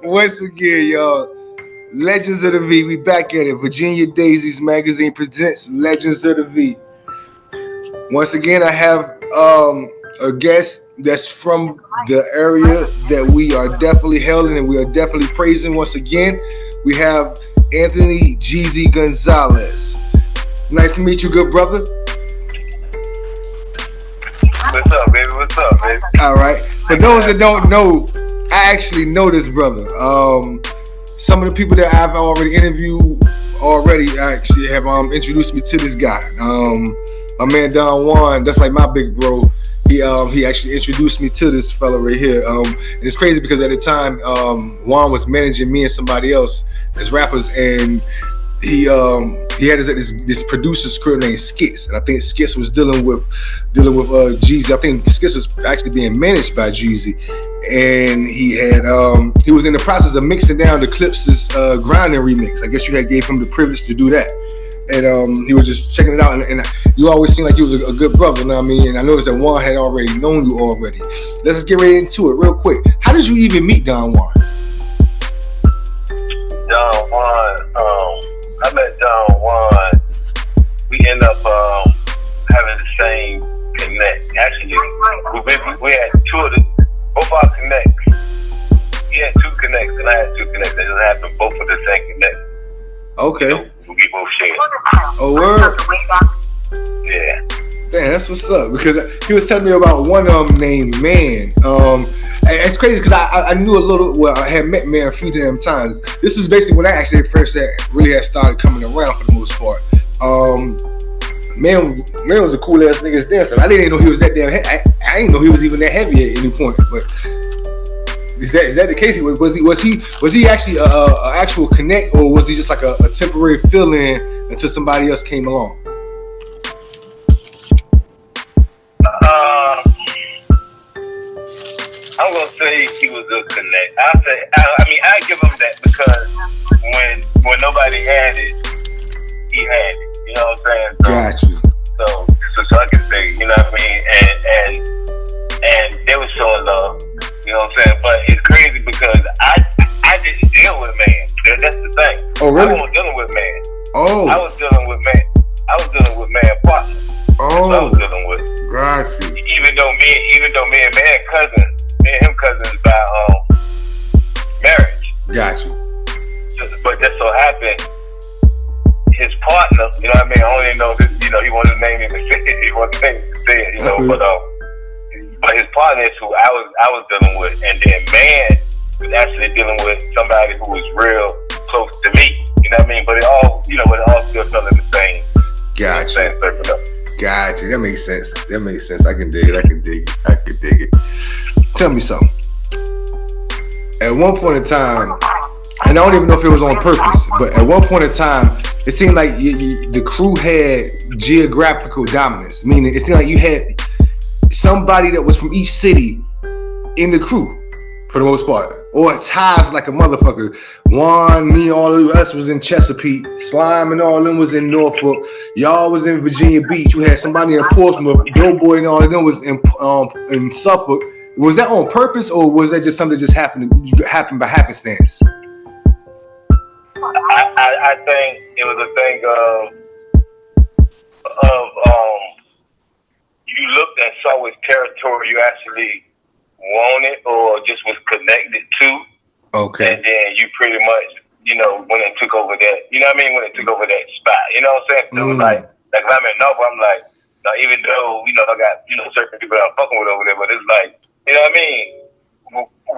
Once again, y'all, Legends of the V, we back at it. Virginia Daisies magazine presents Legends of the V. Once again, I have a guest that's from the area that we are definitely hailing and we are definitely praising. Once again, we have Anthony GEEZY Gonzalez. Nice to meet you, good brother. What's up, baby? What's up, baby? All right. For those that don't know, I actually know this brother. Some of the people that I've already interviewed actually have introduced me to this guy. My man Don Juan, that's like my big bro. He actually introduced me to this fella right here. And it's crazy because at the time, Juan was managing me and somebody else as rappers, and he had this producer's crew named S.N.I.T.C.H, and I think S.N.I.T.C.H was dealing with GEEZY. I think S.N.I.T.C.H was actually being managed by GEEZY, and he was in the process of mixing down the Clipse's grinding remix. I guess you had gave him the privilege to do that, and he was just checking it out. And you always seemed like he was a good brother, you know what I mean? And I noticed that Juan had already known you already. Let's just get right into it real quick. How did you even meet Don Juan? Don Juan, I met Don Juan. We end up having the same connect. Actually, we had both our connects. He had two connects, and I had two connects. They just happened both with the same connect. Okay. So we both shared. Oh, word? Yeah. Damn, that's what's up. Because he was telling me about one named Man. And it's crazy because I knew a little. Well, I had met Man a few damn times. This is basically when I actually first really had started coming around for the most part. Man was a cool ass nigga dancer. I didn't even know he was that damn. I didn't know he was even that heavy at any point. But is that the case? Was he actually a actual connect, or was he just like a temporary fill-in until somebody else came along? I'm gonna say he was a connect. I give him that because when nobody had it, he had it. You know what I'm saying? Got you. So I can say, you know what I mean? And they were showing love. You know what I'm saying? But it's crazy because I didn't deal with Man. That's the thing. Oh, really? I wasn't dealing with Man. Oh. I was dealing with Man partner. Oh. That's what I was dealing with. Got you. Even though me and Man cousins. Me and him cousins by marriage. Got you. But just so happened, his partner, you know what I mean? I only know this, you know, he wanted to name him to say it. He wanted to name him to say it, you know. But his partner is who I was dealing with, and then Man was actually dealing with somebody who was real close to me. You know what I mean? But it all still fell in the same. Got you. Same circle. Got you. That makes sense. I can dig it. Tell me something. At one point in time, and I don't even know if it was on purpose, but at one point in time, it seemed like the crew had geographical dominance. Meaning, it seemed like you had somebody that was from each city in the crew, for the most part. Or ties like a motherfucker. Juan, me, all of us was in Chesapeake. Slime and all of them was in Norfolk. Y'all was in Virginia Beach. You had somebody in Portsmouth. Doughboy and all of them was in Suffolk. Was that on purpose, or was that just something that just happened by happenstance? I think it was a thing of you looked and saw which territory you actually wanted or just was connected to. Okay. And then you pretty much, you know, when it took over that, you know what I mean? When it took over that spot, you know what I'm saying? So it was like if I'm in Norfolk, I'm like, now even though, you know, I got, you know, certain people that I'm fucking with over there, but it's like, you know what I mean?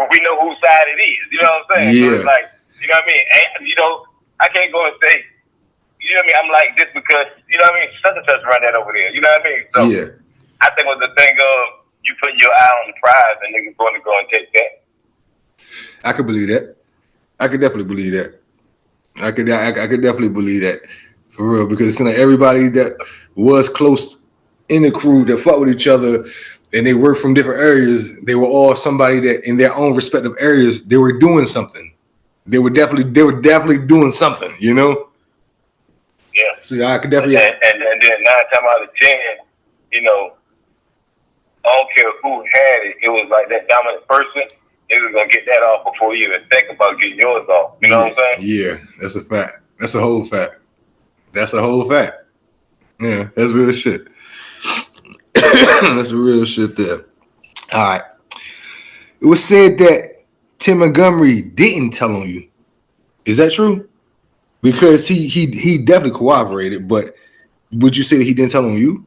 We know whose side it is, you know what I'm saying? Yeah. So it's like, you know what I mean? And, you know, I can't go and say, you know what I mean? I'm like this because, you know what I mean? Such and such run that over there, you know what I mean? So yeah. I think it was the thing of you putting your eye on the prize and niggas going to go and take that. I could believe that. I could definitely believe that. I could definitely believe that for real, because it seemed like everybody that was close in the crew that fought with each other and they worked from different areas, they were all somebody that in their own respective areas, they were doing something. They were definitely doing something, you know? Yeah. So yeah, I could definitely. And then 9 times out of 10, you know, I don't care who had it. It was like that dominant person niggas gonna get that off before you even think about getting yours off. You know what I'm saying? Yeah, that's a fact. That's a whole fact. That's a whole fact. Yeah, that's real shit. That's real shit there. All right. It was said that Tim Montgomery didn't tell on you. Is that true? Because he definitely cooperated, but would you say that he didn't tell on you?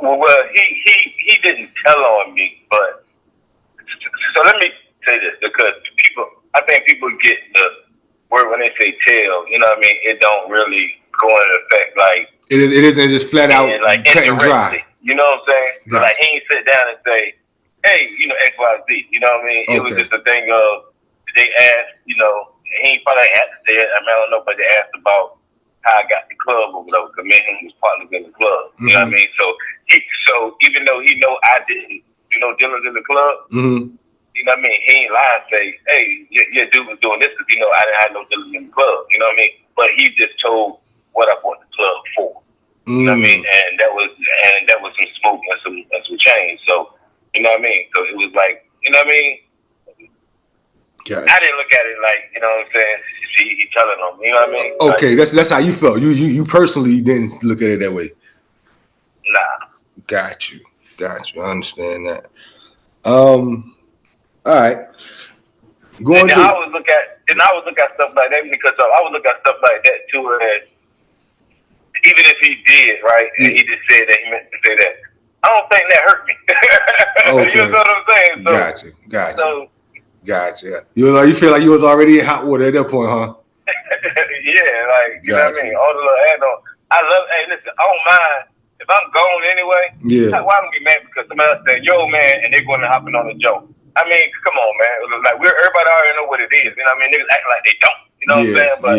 Well, he didn't tell on me, but so let me say this, because I think people get the word when they say tell, you know what I mean? It don't really go into effect like it isn't just flat out like cut and dry. You know what I'm saying? Gotcha. Like he ain't sit down and say, hey, you know, XYZ, you know what I mean? Okay. It was just a thing of they asked, you know, he ain't probably had to say it. I mean, I don't know, but they asked about how I got the club or whatever, because me and him was partners in the club. You know what I mean? So even though he know I didn't do no dealings in the club, you know what I mean? He ain't lying and say, hey, your dude was doing this because, you know, I didn't have no dealings in the club. You know what I mean? But he just told what I bought the club for. You know what I mean? And that was some smoke and some change. So, you know what I mean? So it was like, you know what I mean? Gotcha. I didn't look at it like, you know what I'm saying? He telling them, you know what I mean? Okay, like, that's how you felt. You personally didn't look at it that way. Nah. Got you. I understand that. All right. I would look at stuff like that, because I would look at stuff like that too, and even if he did, right, and he just said that he meant to say that, I don't think that hurt me. Okay. You know what I'm saying? So, Gotcha. You feel like you was already in hot water at that point, huh? Yeah, like, you know what I mean? All the little add on. Hey, listen, I don't mind. If I'm gone anyway, why don't we mad because somebody else said, yo, man, and they're going to hopping on the joke? I mean, come on, man. It was like, everybody already know what it is. You know what I mean? Niggas act like they don't. You know what I'm saying? But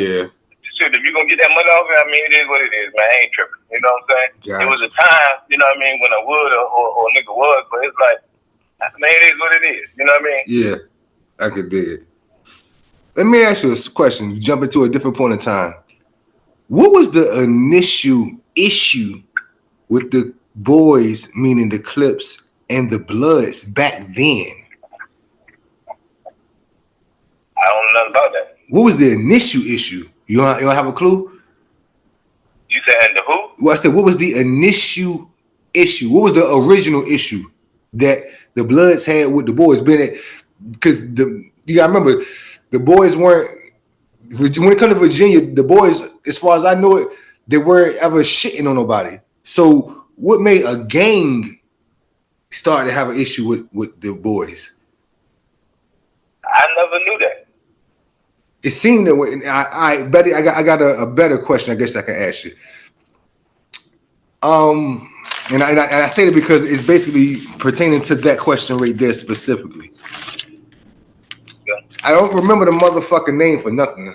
shit, if you're going to get that money off, I mean, it is what it is, man. I ain't tripping. You know what I'm saying? Gotcha. It was a time, you know what I mean, when I would or a nigga was, but it's like, man, it is what it is. You know what I mean? Yeah, I could dig it. Let me ask you a question. You jump into a different point in time. What was the initial issue with the boys, meaning the Clipse and the Bloods back then? I don't know nothing about that. What was the initial issue? You don't have a clue? You said the who? Well, I said, what was the initial issue? What was the original issue that the Bloods had with the boys? Because you gotta remember, the boys weren't, when it comes to Virginia, the boys, as far as I know it, they weren't ever shitting on nobody. So what made a gang start to have an issue with the boys? I never knew that. It seemed that way. I got a better question, I guess I can ask you. And I say that because it's basically pertaining to that question right there specifically. Yeah. I don't remember the motherfucking name for nothing.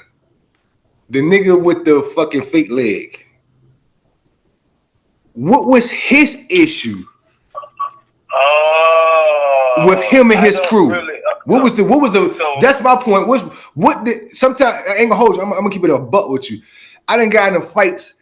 The nigga with the fucking fake leg. What was his issue with him and his crew? What was the? That's my point. What did? Sometimes I ain't gonna hold you. I'm gonna keep it a butt with you. I done got in fights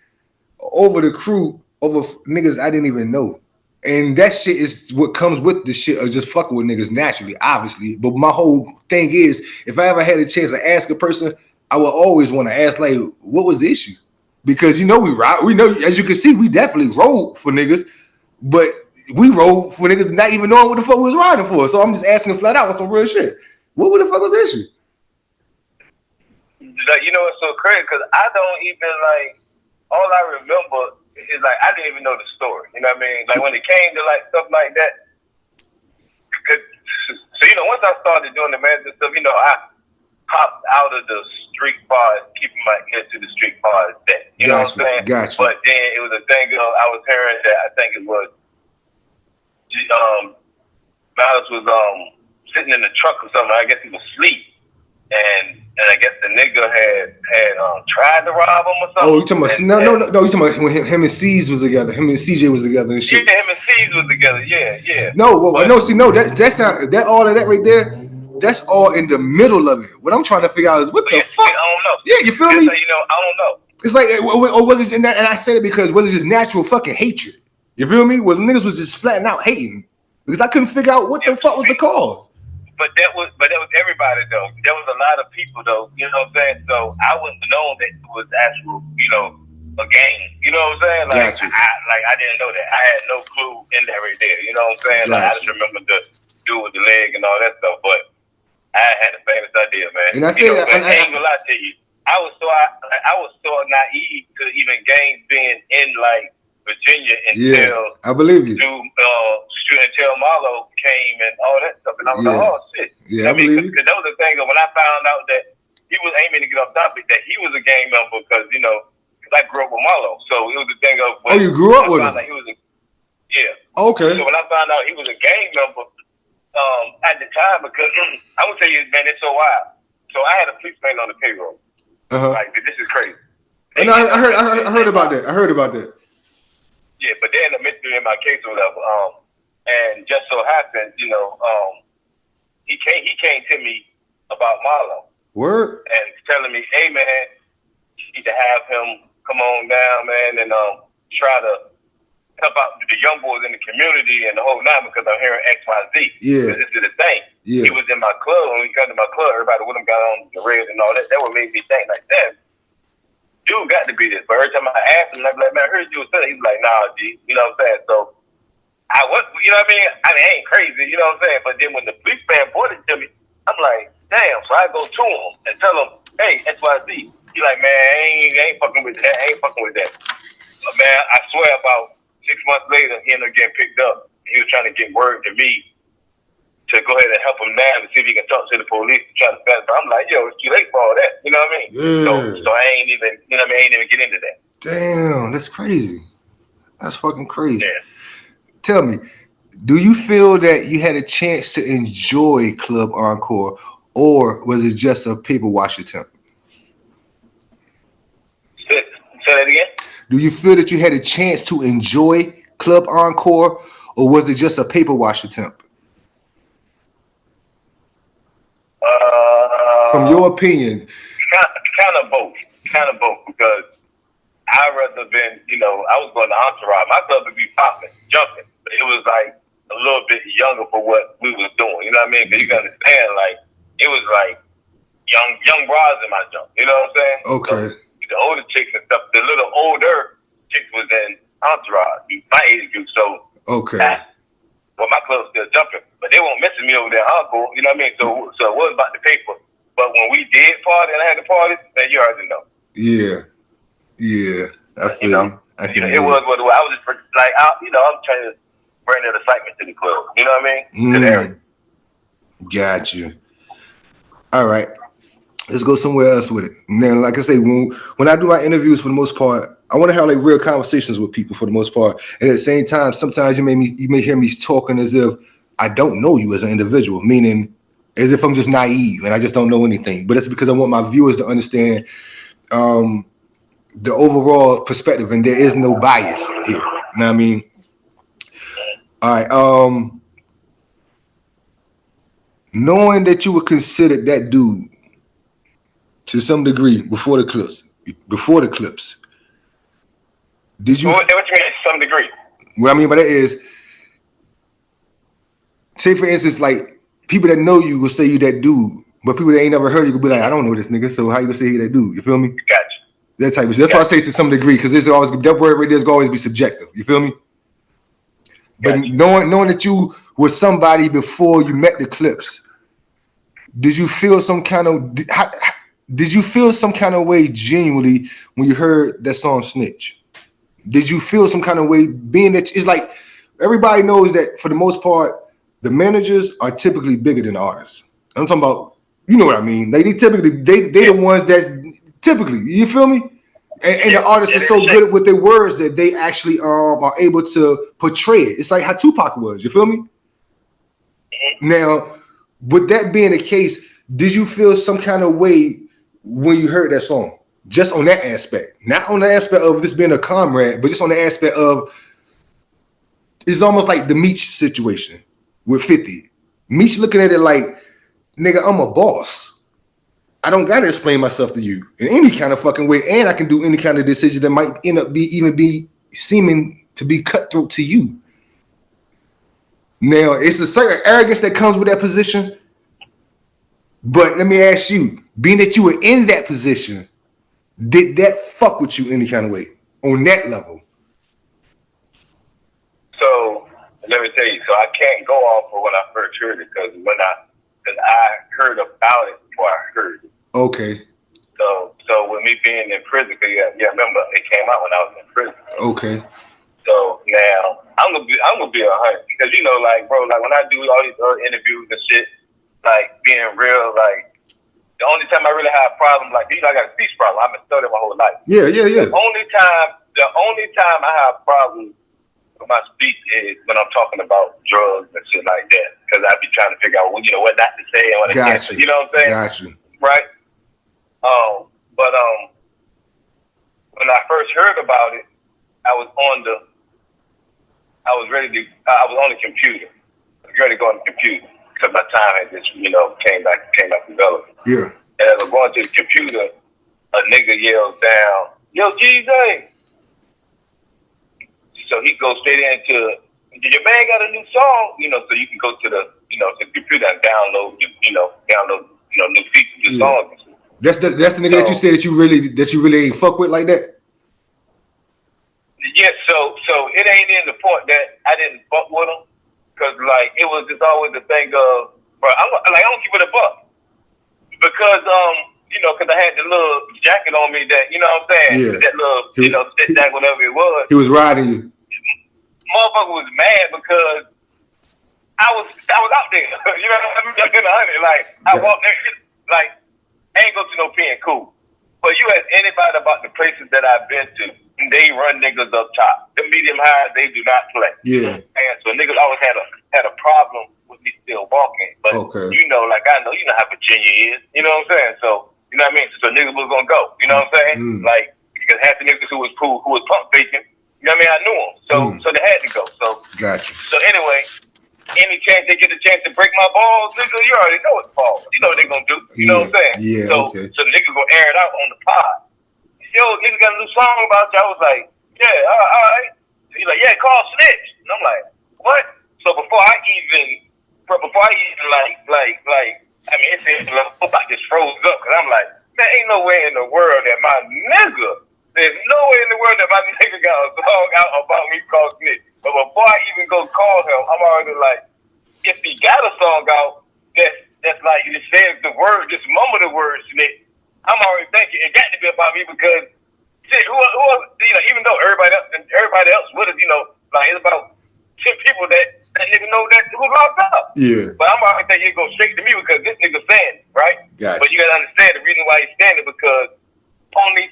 over the crew over niggas I didn't even know, and that shit is what comes with the shit of just fucking with niggas naturally, obviously. But my whole thing is, if I ever had a chance to ask a person, I would always want to ask, like, what was the issue? Because you know we know, as you can see, we definitely rode for niggas, but we rode for niggas not even knowing what the fuck we was riding for. So I'm just asking flat out on some real shit. What the fuck was the issue? You know, it's so crazy because I don't even like. All I remember is like I didn't even know the story. You know what I mean? Like when it came to like stuff like that. So you know, once I started doing the management stuff, you know, I popped out of the street bars, keeping my ear to the street bars. You know what I'm saying? Gotcha. But then it was a thing of I was hearing that I think it was Miles was sitting in the truck or something. I guess he was asleep, and I guess the nigga had tried to rob him or something. Oh, you talking about no? You talking about when him and CJ was together? Him and CJ was together and shit. Yeah, him and CJ was together. Yeah. No, that all of that right there. That's all in the middle of it. What I'm trying to figure out is what the fuck. I don't know. Yeah, you feel me? You know, I don't know. It's like, or was it? And I said it because was it just natural fucking hatred? You feel me? Was niggas was just flatting out hating because I couldn't figure out what the fuck was the cause. But that was everybody though. There was a lot of people though. You know what I'm saying? So I wouldn't know that it was actual, a game. You know what I'm saying? Like I didn't know that. I had no clue in that right there. You know what I'm saying? Like I just remember the dude with the leg and all that stuff. But I had the famous idea, man. And I said that. I ain't gonna lie to you. I was so naive to even games being in like Virginia until I believe you. Until Marlo came and all that stuff, and I was like, oh shit. Yeah, I believe you. Because that was the thing when I found out that he was aiming to get off topic, that he was a gang member because because I grew up with Marlo, so it was the thing of. You grew up with him? He was okay. So when I found out he was a gang member, at the time, because I would tell you, man, it's so wild. So I had a policeman on the payroll. Like this is crazy. And I heard about that. Yeah, but they're in the mystery in my case or whatever. And just so happened, he came to me about Marlo. Word. And telling me, hey man, you need to have him come on down, man, and try to help out the young boys in the community and the whole nine because I'm hearing X, Y, Z. Yeah. This is the thing. Yeah. He was in my club. When he came to my club, everybody with him got on the red and all that. That would make me think like that. Dude got to be this. But every time I asked him, I'd be like, man, I heard you was saying. He was like, nah, G. You know what I'm saying? So I was, you know what I mean? I ain't crazy, you know what I'm saying? But then when the police man brought it to me, I'm like, damn. So I go to him and tell him, hey, X, Y, Z. He like, man, I ain't fucking with that. But man, I swear about 6 months later, he ended up getting picked up. He was trying to get word to me to go ahead and help him now to see if he can talk to the police to try to fast. But I'm like, yo, it's too late for all that. You know what I mean? Yeah. So I ain't even, you know what I mean? I ain't even get into that. Damn, that's crazy. That's fucking crazy. Yeah. Tell me, do you feel that you had a chance to enjoy Club Encore, or was it just a paper wash attempt? Say that again? Do you feel that you had a chance to enjoy Club Encore, or was it just a paper wash attempt? From your opinion. Kind of both, because I'd rather been, I was going to Entourage. My club would be popping, jumping, but it was like a little bit younger for what we was doing. You know what I mean? Because you can understand, like, it was like young bras in my jump. You know what I'm saying? Okay. So, the older chicks and stuff, the little older chicks was in Entourage, my age group. So, well, my club's still jumping, but they weren't missing me over there, Encore. You know what I mean? So it was about the paper. But when we did party and I had the parties, then you already know. Yeah. I feel you. It was what it was. I was just like, I'm trying to bring that excitement to the club. You know what I mean? To the area. Got you. All right. Let's go somewhere else with it. And then, like I say, when I do my interviews, for the most part, I want to have like real conversations with people for the most part. And at the same time, sometimes you may hear me talking as if I don't know you as an individual, meaning as if I'm just naive and I just don't know anything. But it's because I want my viewers to understand the overall perspective, and there is no bias here. You know what I mean? All right. Knowing that you were considered that dude to some degree before the Clipse, did you? What you mean to some degree? What I mean by that is, say for instance, like people that know you will say you that dude, but people that ain't never heard you could be like, I don't know this nigga, so how you gonna say he that dude? You feel me? Gotcha. That type of shit. That's why I say to some degree, because there's always that word right there is gonna always be subjective. You feel me? But knowing that you were somebody before you met the Clipse, did you feel some kind of way genuinely when you heard that song Snitch? Did you feel some kind of way, being that it's like everybody knows that for the most part, the managers are typically bigger than the artists. I'm talking about, you know what I mean? They typically they the ones that's typically, you feel me? And the artists are so good at with their words that they actually are able to portray it. It's like how Tupac was, you feel me? Now, with that being the case, did you feel some kind of way when you heard that song? Just on that aspect, not on the aspect of this being a comrade, but just on the aspect of it's almost like the Meech situation with 50. Meech looking at it like, nigga, I'm a boss. I don't gotta explain myself to you in any kind of fucking way, and I can do any kind of decision that might end up be seeming to be cutthroat to you. Now, it's a certain arrogance that comes with that position. But let me ask you, being that you were in that position, did that fuck with you any kind of way on that level? So let me tell you. So I can't go off of when I first heard it because I heard about it before I heard it. Okay. So with me being in prison, cause remember it came out when I was in prison. Okay. So now I'm gonna be 100 because like bro, like when I do all these other interviews and shit, like being real, like the only time I really have problems, like I got a speech problem. I've been studying my whole life. Yeah. The only time I have problems with my speech is when I'm talking about drugs and shit like that, because I be trying to figure out what not to say and what I can't say. You know what I'm saying? Gotcha. Right. But when I first heard about it, I was on the computer. I was ready to go on the computer because my time had just, came back developed. Yeah. And as I'm going to the computer, a nigga yells down, "Yo, GEEZY!" So he goes straight into, "Your man got a new song," so you can go to the, to the computer and download, new features, new songs. That's the nigga that you said that you really ain't fuck with like that. Yeah, so it ain't in the point that I didn't fuck with him, cause like it was just always the thing of, bro, I don't keep it a buck, because cause I had the little jacket on me that what I'm saying, that little sit jacket, whatever it was. He was riding you. Motherfucker was mad because I was out there. You know what I mean? Like I walked there, like I ain't go to no pen cool. But you ask anybody about the places that I've been to, they run niggas up top. The medium high, they do not play. Yeah. And so niggas always had a problem with me still walking. But like I know, how Virginia is. You know what I'm saying? So you know what I mean? So niggas was gonna go. You know what I'm saying? Like because half the niggas who was pump faking, you know what I mean? I knew them. So they had to go. So gotcha. So anyway, any chance they get a chance to break my balls, nigga, you already know it's balls. You know what they gonna do. You know what I'm saying? Yeah. So niggas gonna air it out on the pod. Yo, nigga got a new song about you. I was like, yeah, all right. He's like, yeah, call Snitch. And I'm like, what? So before I even it seems like I just froze up because I'm like, man, ain't no way in the world that my nigga. There's no way in the world that my nigga got a song out about me called Snitch. But before I even go call him, I'm already like, if he got a song out that's like it says the word, just mumble the word Snitch, I'm already thinking it got to be about me because shit, who even though everybody else with us, like it's about 10 people that nigga know that who locked up. Yeah. But I'm already thinking it goes straight to me because this nigga saying it, right? Gotcha. But you gotta understand the reason why he's saying it because only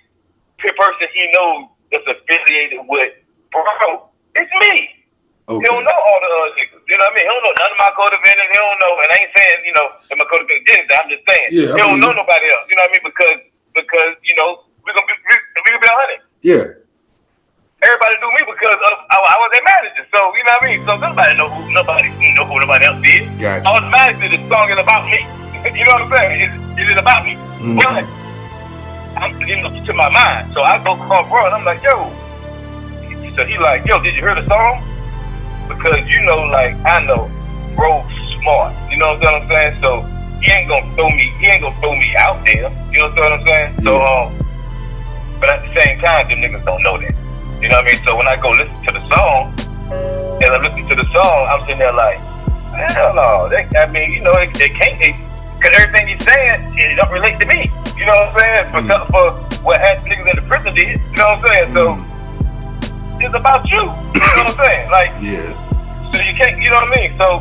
person he knows that's affiliated with, bro, it's me. Okay. He don't know all the other niggas. You know what I mean? He don't know none of my co-defendants. He don't know, and I ain't saying, that my co-defendant did it. I'm just saying. Yeah, he don't know nobody else. You know what I mean? Because we're gonna be 100. Yeah. Everybody knew me because I was their manager. So you know what I mean? So nobody know who nobody else did. Gotcha. Automatically the song is about me. You know what I'm saying? It is about me. But I'm to my mind. So I go call bro and I'm like, yo. So he like, yo, did you hear the song? Because like I know bro's smart. You know what I'm saying? So he ain't gonna throw me out there. You know what I'm saying? So but at the same time, them niggas don't know that. You know what I mean? So when I go listen to the song, I'm sitting there like, hell no. It can't be. Because everything he's saying, it don't relate to me. You know what I'm saying? For what half niggas in the prison did. You know what I'm saying? So it's about you. You know what I'm saying? Like, so you can't, you know what I mean? So,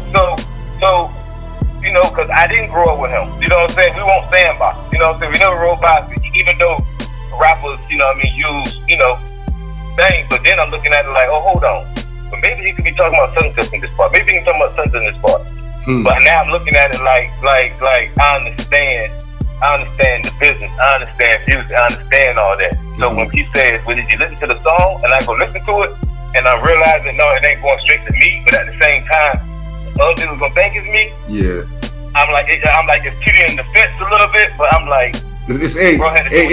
because I didn't grow up with him. You know what I'm saying? We won't stand by. You know what I'm saying? We never rode by, even though rappers, use, things. But then I'm looking at it like, oh, hold on. But maybe he could be talking about something in this part. Maybe he can talk about something in this part. But now I'm looking at it like I understand the business. I understand music. I understand all that. So when he says, well, did you listen to the song? And I go listen to it. And I realize that, no, it ain't going straight to me. But at the same time, other people going to think it's me. Yeah. I'm like, it's teetering the fence a little bit. But I'm like, bro had to do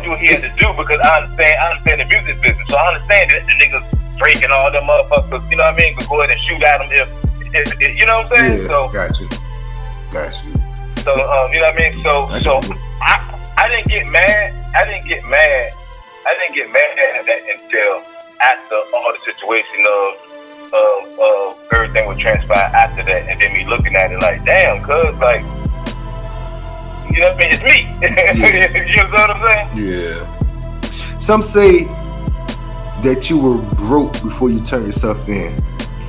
what he had to do because I understand the music business. So I understand that the niggas breaking all them motherfuckers, you know what I mean? But go ahead and shoot at them if you know what I'm saying? Yeah, so got you. So you know what I mean? So I didn't get mad. I didn't get mad at that until after all the situation of everything would transpire after that, and then me looking at it like, damn, cuz like, you know what I mean? It's me. Yeah. You know what I'm saying? Yeah. Some say that you were broke before you turned yourself in.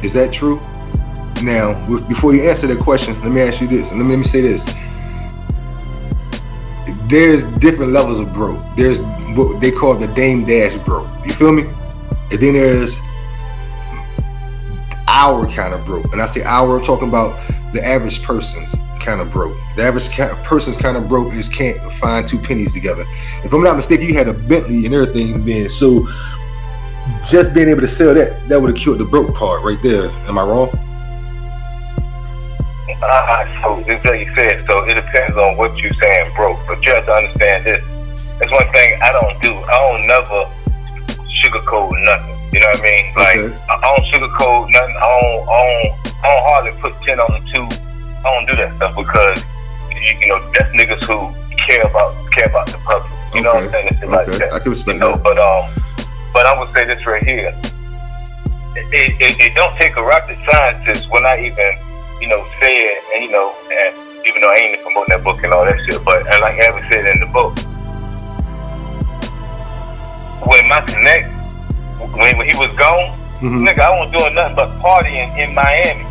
Is that true? Now, before you answer that question, let me ask you this, and let me say this. There's different levels of broke. There's what they call the Dame Dash broke. You feel me? And then there's our kind of broke. And I say our, I'm talking about the average person's kind of broke. The average person's kind of broke is can't find two pennies together. If I'm not mistaken, you had a Bentley and everything then. So just being able to sell that would have killed the broke part right there. Am I wrong? So just like you said, so it depends on what you're saying broke. But you have to understand this. That's one thing I don't do. I don't never sugarcoat nothing. You know what I mean? Like, okay. I don't sugarcoat nothing. I don't hardly put 10 on the 2. I don't do that stuff because you know that's niggas who care about the public. You know what I'm saying? It's like that. I can respect that. But I'm gonna say this right here. It don't take a rocket scientist when I even say it, and and even though I ain't promoting that book and all that shit, but and like Evan said in the book, when my connect, when he was gone, nigga, I wasn't doing nothing but partying in Miami.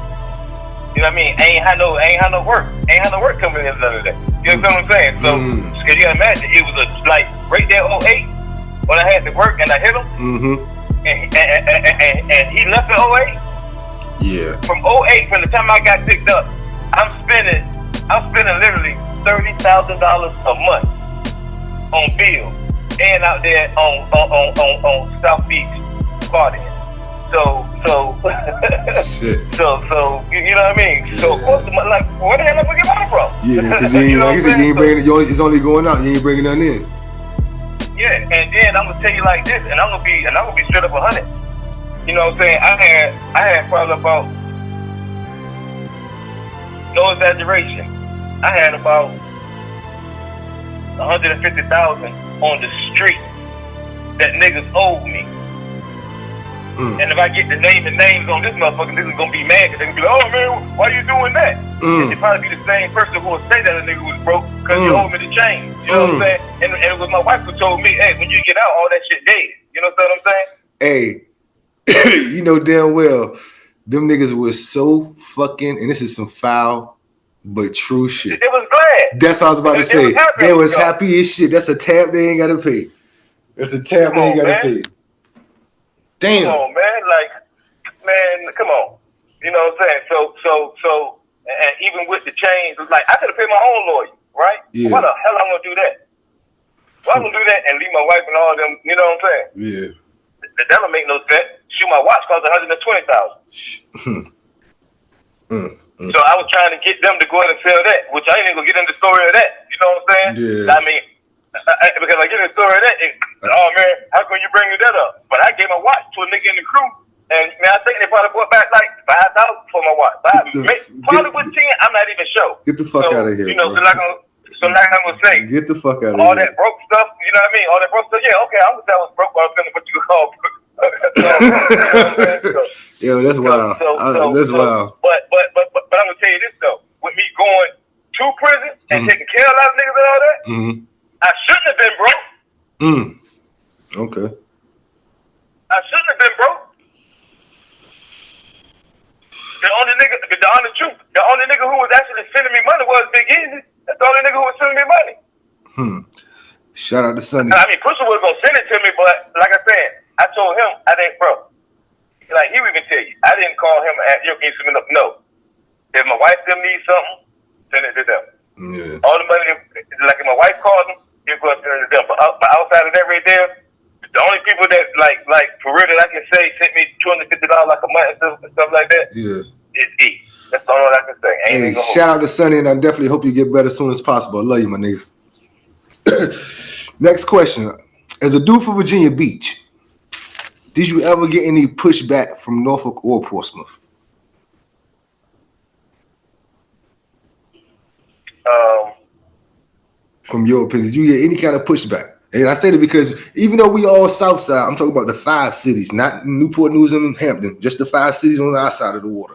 You know what I mean? Ain't had no work. Ain't had no work coming in none of that. You know what I'm saying? So, cause you gotta imagine, it was like right there 08 when I had to work and I hit him, and he left in 08. Yeah. From 08, from the time I got picked up, I'm spending literally $30,000 a month on bills and out there on South Beach partying. So shit. So you know what I mean? Yeah. So of course, like, where the hell am I gonna get money from? Yeah, because you like I said, you ain't bringing it's only going out. You ain't bringing nothing in. Yeah, and then I'm gonna tell you like this, and I'm gonna be straight up 100. You know what I'm saying? I had probably about, no exaggeration, I had about 150,000 on the street that niggas owed me. And if I get the names on this motherfucker, niggas gonna be mad because they gonna be like, oh man, why you doing that? It'd probably be the same person who will say that a nigga was broke because you owed me the change. You know what I'm saying? And it was my wife who told me, hey, when you get out, all that shit dead. You know what I'm saying? Hey. You know damn well, them niggas was so fucking, and this is some foul but true shit. It was glad. That's what I was about to say. They was happy as shit. That's a tab they ain't gotta pay. That's a tab they ain't gotta pay. Damn. Come on, man. Like, man, come on. You know what I'm saying? So, and even with the change, like, I could have paid my own lawyer, right? Yeah. Why the hell I'm gonna do that? Why I'm gonna do that and leave my wife and all them? You know what I'm saying? Yeah. That don't make no sense. Shoot, my watch cost $120,000. So I was trying to get them to go ahead and sell that, which I ain't even gonna get into the story of that. You know what I'm saying? Yeah. I mean, because I get in the story of that, oh man, how come you bringing that up? But I gave my watch to a nigga in the crew, and man, I think they probably bought back like $5,000 for my watch. Probably with 10, I'm not even sure. Get the fuck out of here. You know, bro. So like I'm gonna say, get the fuck out of all here. that broke stuff, you know what I mean? All that broke stuff, yeah, okay, I'm gonna tell I was broke, but I'm finna what you call broke. Yo, that's wild. That's wild. But I'm gonna tell you this though, with me going to prison and taking care of a lot of niggas and all that, I shouldn't have been broke. Okay. I shouldn't have been broke. The only nigga who was actually sending me money was Big Easy. That's the only nigga who was sending me money. Shout out to Sonny. I mean, Pusha was gonna send it to me, but like I said, I told him I ain't broke. Like he would even tell you, I didn't call him and ask, yo, can you send me up? No. If my wife them need something, send it to them. Yeah. All the money, like if my wife calls them, he'll go and send it to them. But outside of that right there, the only people that like for real that I can say sent me $250 like a month and stuff like that. Yeah. Is E. That's all I can say. Hey, shout out to Sonny, and I definitely hope you get better as soon as possible. I love you, my nigga. Next question. As a dude from Virginia Beach, Did you ever get any pushback from Norfolk or Portsmouth? From your opinion, did you get any kind of pushback? And I say that because even though we all South Side, I'm talking about the 5 cities, not Newport News and Hampton, just the 5 cities on our side of the water.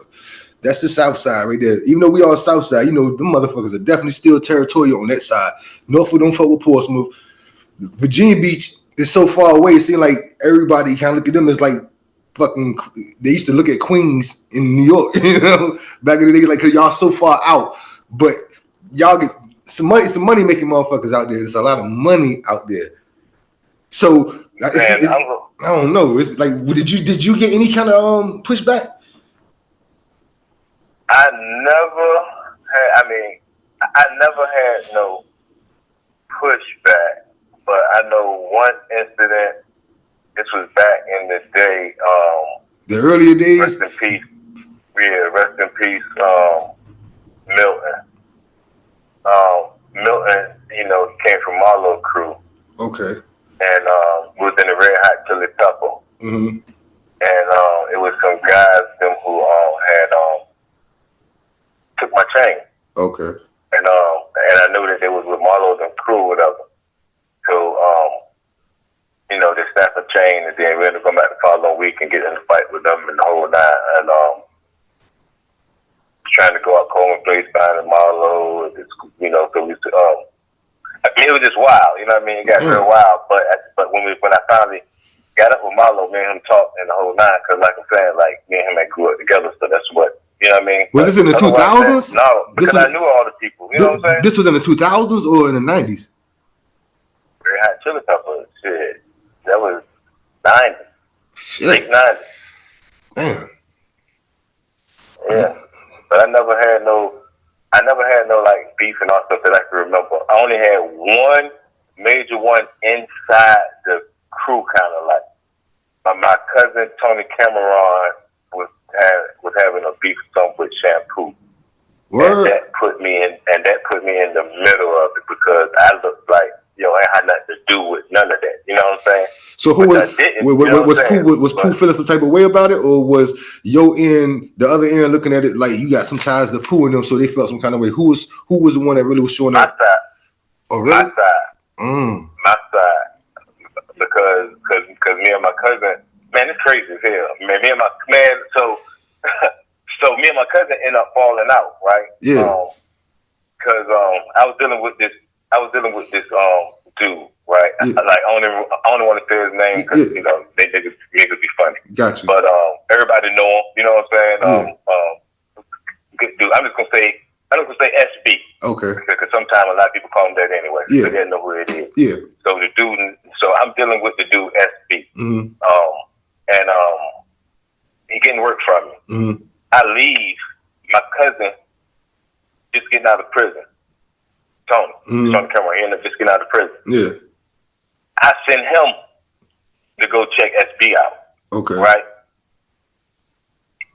That's the South Side right there. Even though we all South Side, you know, the motherfuckers are definitely still territorial on that side. Norfolk don't fuck with Portsmouth. Virginia Beach is so far away. It seems like everybody kind of look at them as like fucking. They used to look at Queens in New York, you know, back in the day, like, cause y'all so far out. But y'all get some money making motherfuckers out there. There's a lot of money out there. So I don't know. It's like, did you get any kind of pushback? I never had no pushback, but I know one incident. This was back in the day. The earlier days. Rest in peace. Yeah, rest in peace, Milton. Milton, you know, came from Marlowe crew. Okay. And was in the Red Hot Chili Pepper. Mm-hmm. And it was some guys them who had took my chain. Okay. And I knew that they was with Marlowe's and crew or whatever. So you know, they snapped a chain and then we ended up going back the following week and get in a fight with them and the whole nine. And trying to go out Coleman Place behind the Marlowe, you know, so we used to, I mean, it was just wild, you know what I mean? It got real wild, but when I finally got up with Marlowe, me and him talked in the whole nine, because like I'm saying, like, me and him had grew up together, so that's what, you know what I mean? Was this in the 2000s? No, because I knew all the people, you know what I'm saying? This was in the 2000s or in the 90s? Very Hot Chili Pepper, shit. That was 90s. Shit. Late 90s. Damn. Yeah. But I never had no like beef and all stuff that I can remember. I only had one major one inside the crew, kind of like my cousin Tony Cameron was having a beef with Shampoo. Word. And that put me in the middle of it because I looked like, yo, I had nothing to do with none of that. You know what I'm saying? So who was Pooh feeling some type of way about it, or was Yo in the other end looking at it like you got some ties to Pooh in them, so they felt some kind of way? Who was the one that really was showing up? My side. Oh, really? My side. My side. Because me and my cousin, man, it's crazy as hell. Man, so me and my cousin ended up falling out, right? Yeah. Because I was dealing with this dude, right? Yeah. Like I only want to say his name because you know they niggas be funny. Gotcha. But everybody know him. You know what I'm saying? Good dude. I'm just gonna say SB. Okay. Because sometimes a lot of people call him that anyway. Yeah. So they don't know who it is. Yeah. So the dude. So I'm dealing with the dude SB. Mm-hmm. And he getting work from me. Mm-hmm. I leave. My cousin just getting out of prison. Tony Cameron, he ended up just getting out of prison. Yeah. I sent him to go check SB out. Okay. Right?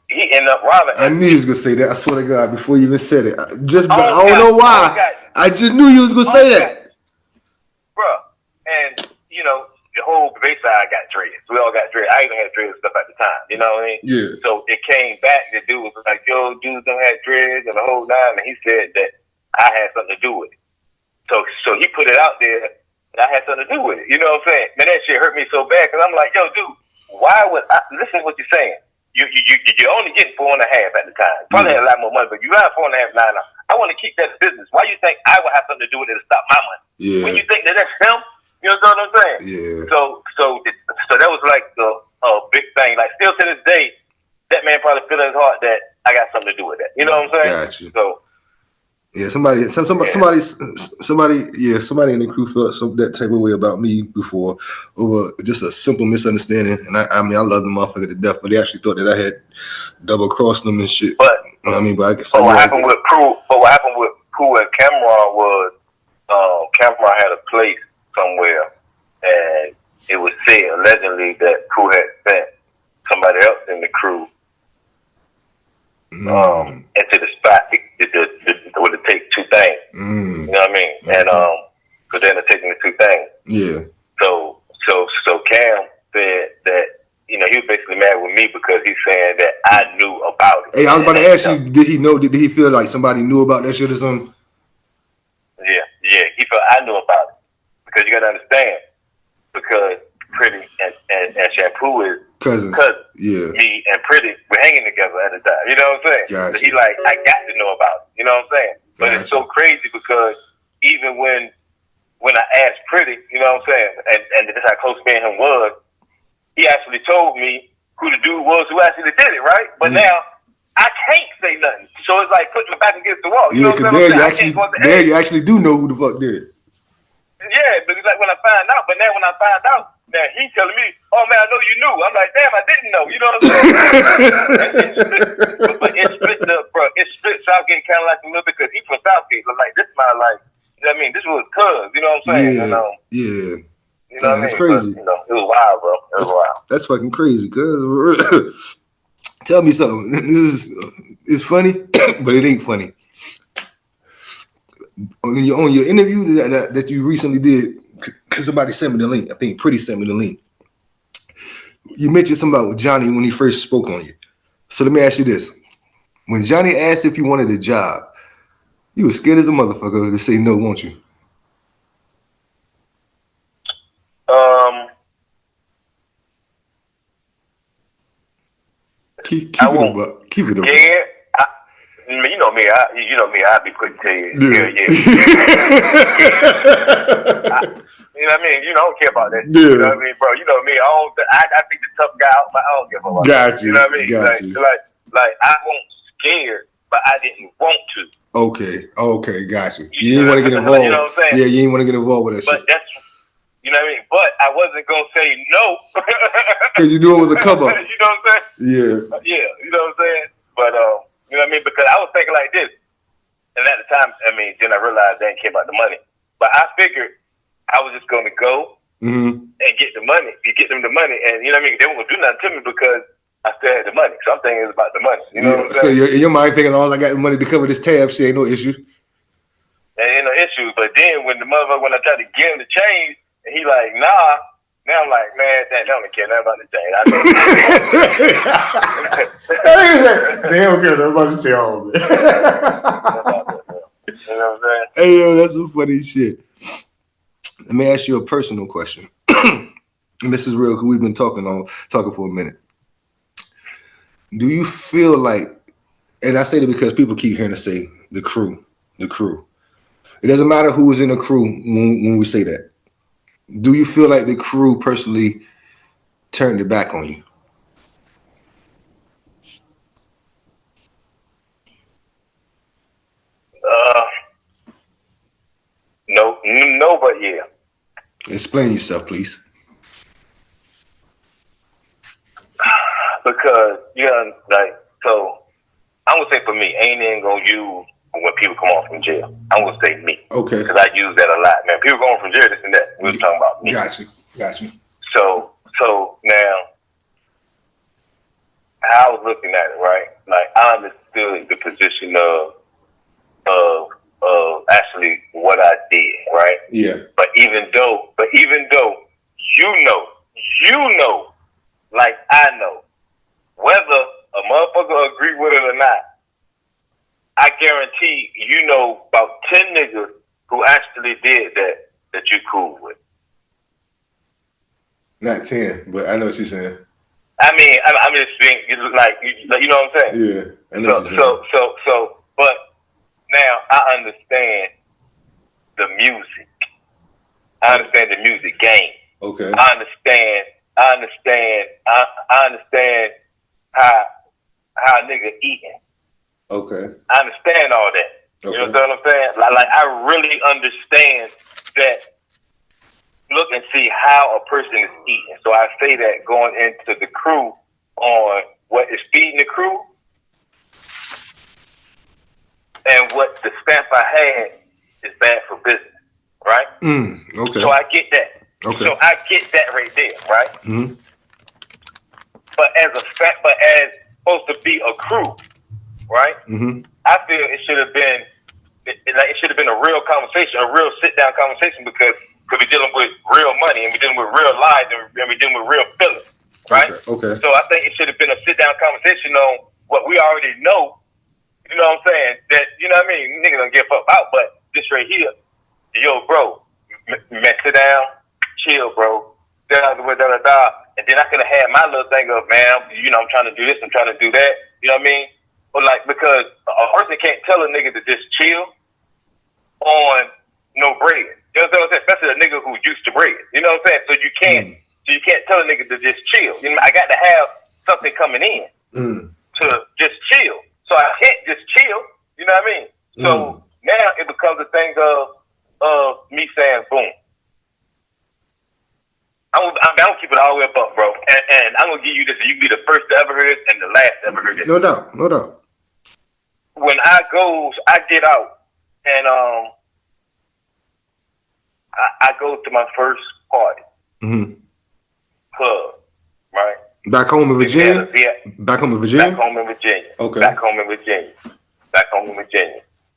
He ended up robbing. I knew you was going to say that. I swear to God, before you even said it. I don't know why. I just knew you was going to say that. Bruh. And, you know, the whole Bayside got dreads. We all got dreads. I even had dreads and stuff at the time. You know what I mean? Yeah. So it came back. The dude was like, yo, dudes don't have dreads and the whole nine. And he said that I had something to do with it. So he put it out there that I had something to do with it. You know what I'm saying? Man, that shit hurt me so bad because I'm like, yo, dude, why would I listen to what you're saying? You only get 4.5 at the time. Probably had a lot more money, but you got 4.5 9. I want to keep that business. Why you think I would have something to do with it to stop my money? Yeah. When you think that that's him, you know what I'm saying? Yeah. So that was like the big thing. Like still to this day, that man probably feel in his heart that I got something to do with that. You know what I'm saying? Gotcha. So. Yeah, somebody in the crew felt that type of way about me before over just a simple misunderstanding. And I mean, I love the motherfucker to death, but they actually thought that I had double crossed them and shit. But you know what I mean, but I guess what happened with Pooh and Cameron was Cameron had a place somewhere, and it was said allegedly that Pooh had sent somebody else in the crew into the spot. It would take two things. You know what I mean? And because they're taking the two things. Yeah. So Cam said that me because he's saying that I knew about it. Hey, I was about to ask you, did he know? Did he feel like somebody knew about that shit or something? Yeah, he felt I knew about it because you gotta understand because Pretty and Shampoo is cousins. Yeah, me and Pretty were hanging together at the time. You know what I'm saying? Gotcha. So he like, I got to know about it. You know what I'm saying? But It's so crazy because even when I asked Pretty, you know what I'm saying, and this how close me and him was, he actually told me who the dude was who actually did it, right? But now I can't say nothing. So it's like putting my back against the wall. You know what I'm saying? You actually do know who the fuck did it. Yeah, but it's like when I find out, now he's telling me, oh man, I know you knew. I'm like, damn, I didn't know. You know what I'm saying? but it split Southgate kind of like a little bit because he's from Southgate. So like, this is my like, you know what I mean? This was cuz, you know what I'm saying? Yeah. You know what I mean? That's crazy. But, it was wild, bro. It was wild. That's fucking crazy, cuz. Tell me something. It's funny, but it ain't funny. On your interview that you recently did, because somebody sent me the link. I think Pretty sent me the link. You mentioned something about Johnny when he first spoke on you. So let me ask you this. When Johnny asked if you wanted a job, you were scared as a motherfucker to say no, won't you? Keep it up. Yeah. You know me. I'd be quick to tell you. Yeah. You know what I mean? I don't care about that. Yeah. You know what I mean, bro? You know me. I think the tough guy out. I don't give a fuck. Got you. You know what I mean? Like I wasn't scared, but I didn't want to. Okay, got you. You didn't want to get involved. You know what I'm saying? Yeah, you didn't want to get involved with that shit. But that's, you know what I mean? But I wasn't gonna say no. Because you knew it was a come up. You know what I'm saying? Yeah. Yeah, you know what I'm saying? But you know what I mean? Because I was thinking like this. And at the time, then I realized they didn't care about the money. But I figured I was just going to go and get them the money. And you know what I mean? They weren't going to do nothing to me because I still had the money. So I'm thinking it's about the money. You know what I'm saying? So in your mind thinking, I got the money to cover this tab shit, ain't no issue. Ain't no issue. But then when I tried to give him the change, and he like, nah. Now I'm like, man, they don't care nothing about the change. They don't care nothing about the change. You know what I'm saying? Hey, yo, that's some funny shit. Let me ask you a personal question. And this is real because we've been talking for a minute. Do you feel like, and I say that because people keep hearing us say the crew. It doesn't matter who is in the crew when we say that. Do you feel like the crew personally turned it back on you? No, but yeah. Explain yourself, please. Because so I'm gonna say for me, ain't even gonna use when people come off from jail. I'm gonna say me. Okay. Because I use that a lot, man. People going from jail, this and that. We're talking about me. Got you. So now, how I was looking at it, right? Like I understood the position of actually what I did, right? Yeah. But even though you know, like I know, whether a motherfucker agree with it or not, I guarantee you know about 10 niggas who actually did that you cool with. Not 10, but I know what you're saying. I mean, I'm just being like you know what I'm saying? Yeah, I know what you're saying. So, but now I understand the music. I understand the music game. Okay. I understand how a nigga eating. Okay. I understand all that. Okay. You know what I'm saying? Like I really understand that. Look and see how a person is eating. So I say that going into the crew on what is feeding the crew and what the stamp I had is bad for business, right? Okay. So I get that. Okay. So I get that right there, right? Mm-hmm. But as supposed to be a crew, right? Mm-hmm. I feel it should have been a real conversation, a real sit down conversation because we're dealing with real money and we're dealing with real lives and we're dealing with real feelings. right? Okay. So I think it should have been a sit-down conversation on what we already know. You know what I'm saying? That, you know what I mean? Niggas don't give up out, but this right here, yo, bro, man, sit down, chill, bro. Da, and then I could have had my little thing of, man, you know, I'm trying to do this, I'm trying to do that. You know what I mean? But like, because a person can't tell a nigga to just chill on no bread. You know what I'm saying? Especially a nigga who's used to bread. You know what I'm saying? So you can't tell a nigga to just chill. You know, I got to have something coming in to just chill. So I can't just chill. You know what I mean? So now it becomes a thing of me saying, boom. I'm gonna keep it all the way up, bro. And I'm gonna give you this, and you be the first to ever hear it and the last to ever hear this. No doubt. When I get out, and I go to my first party, club, right? Back home in Virginia. Back home in Virginia. Okay. Back home in Virginia.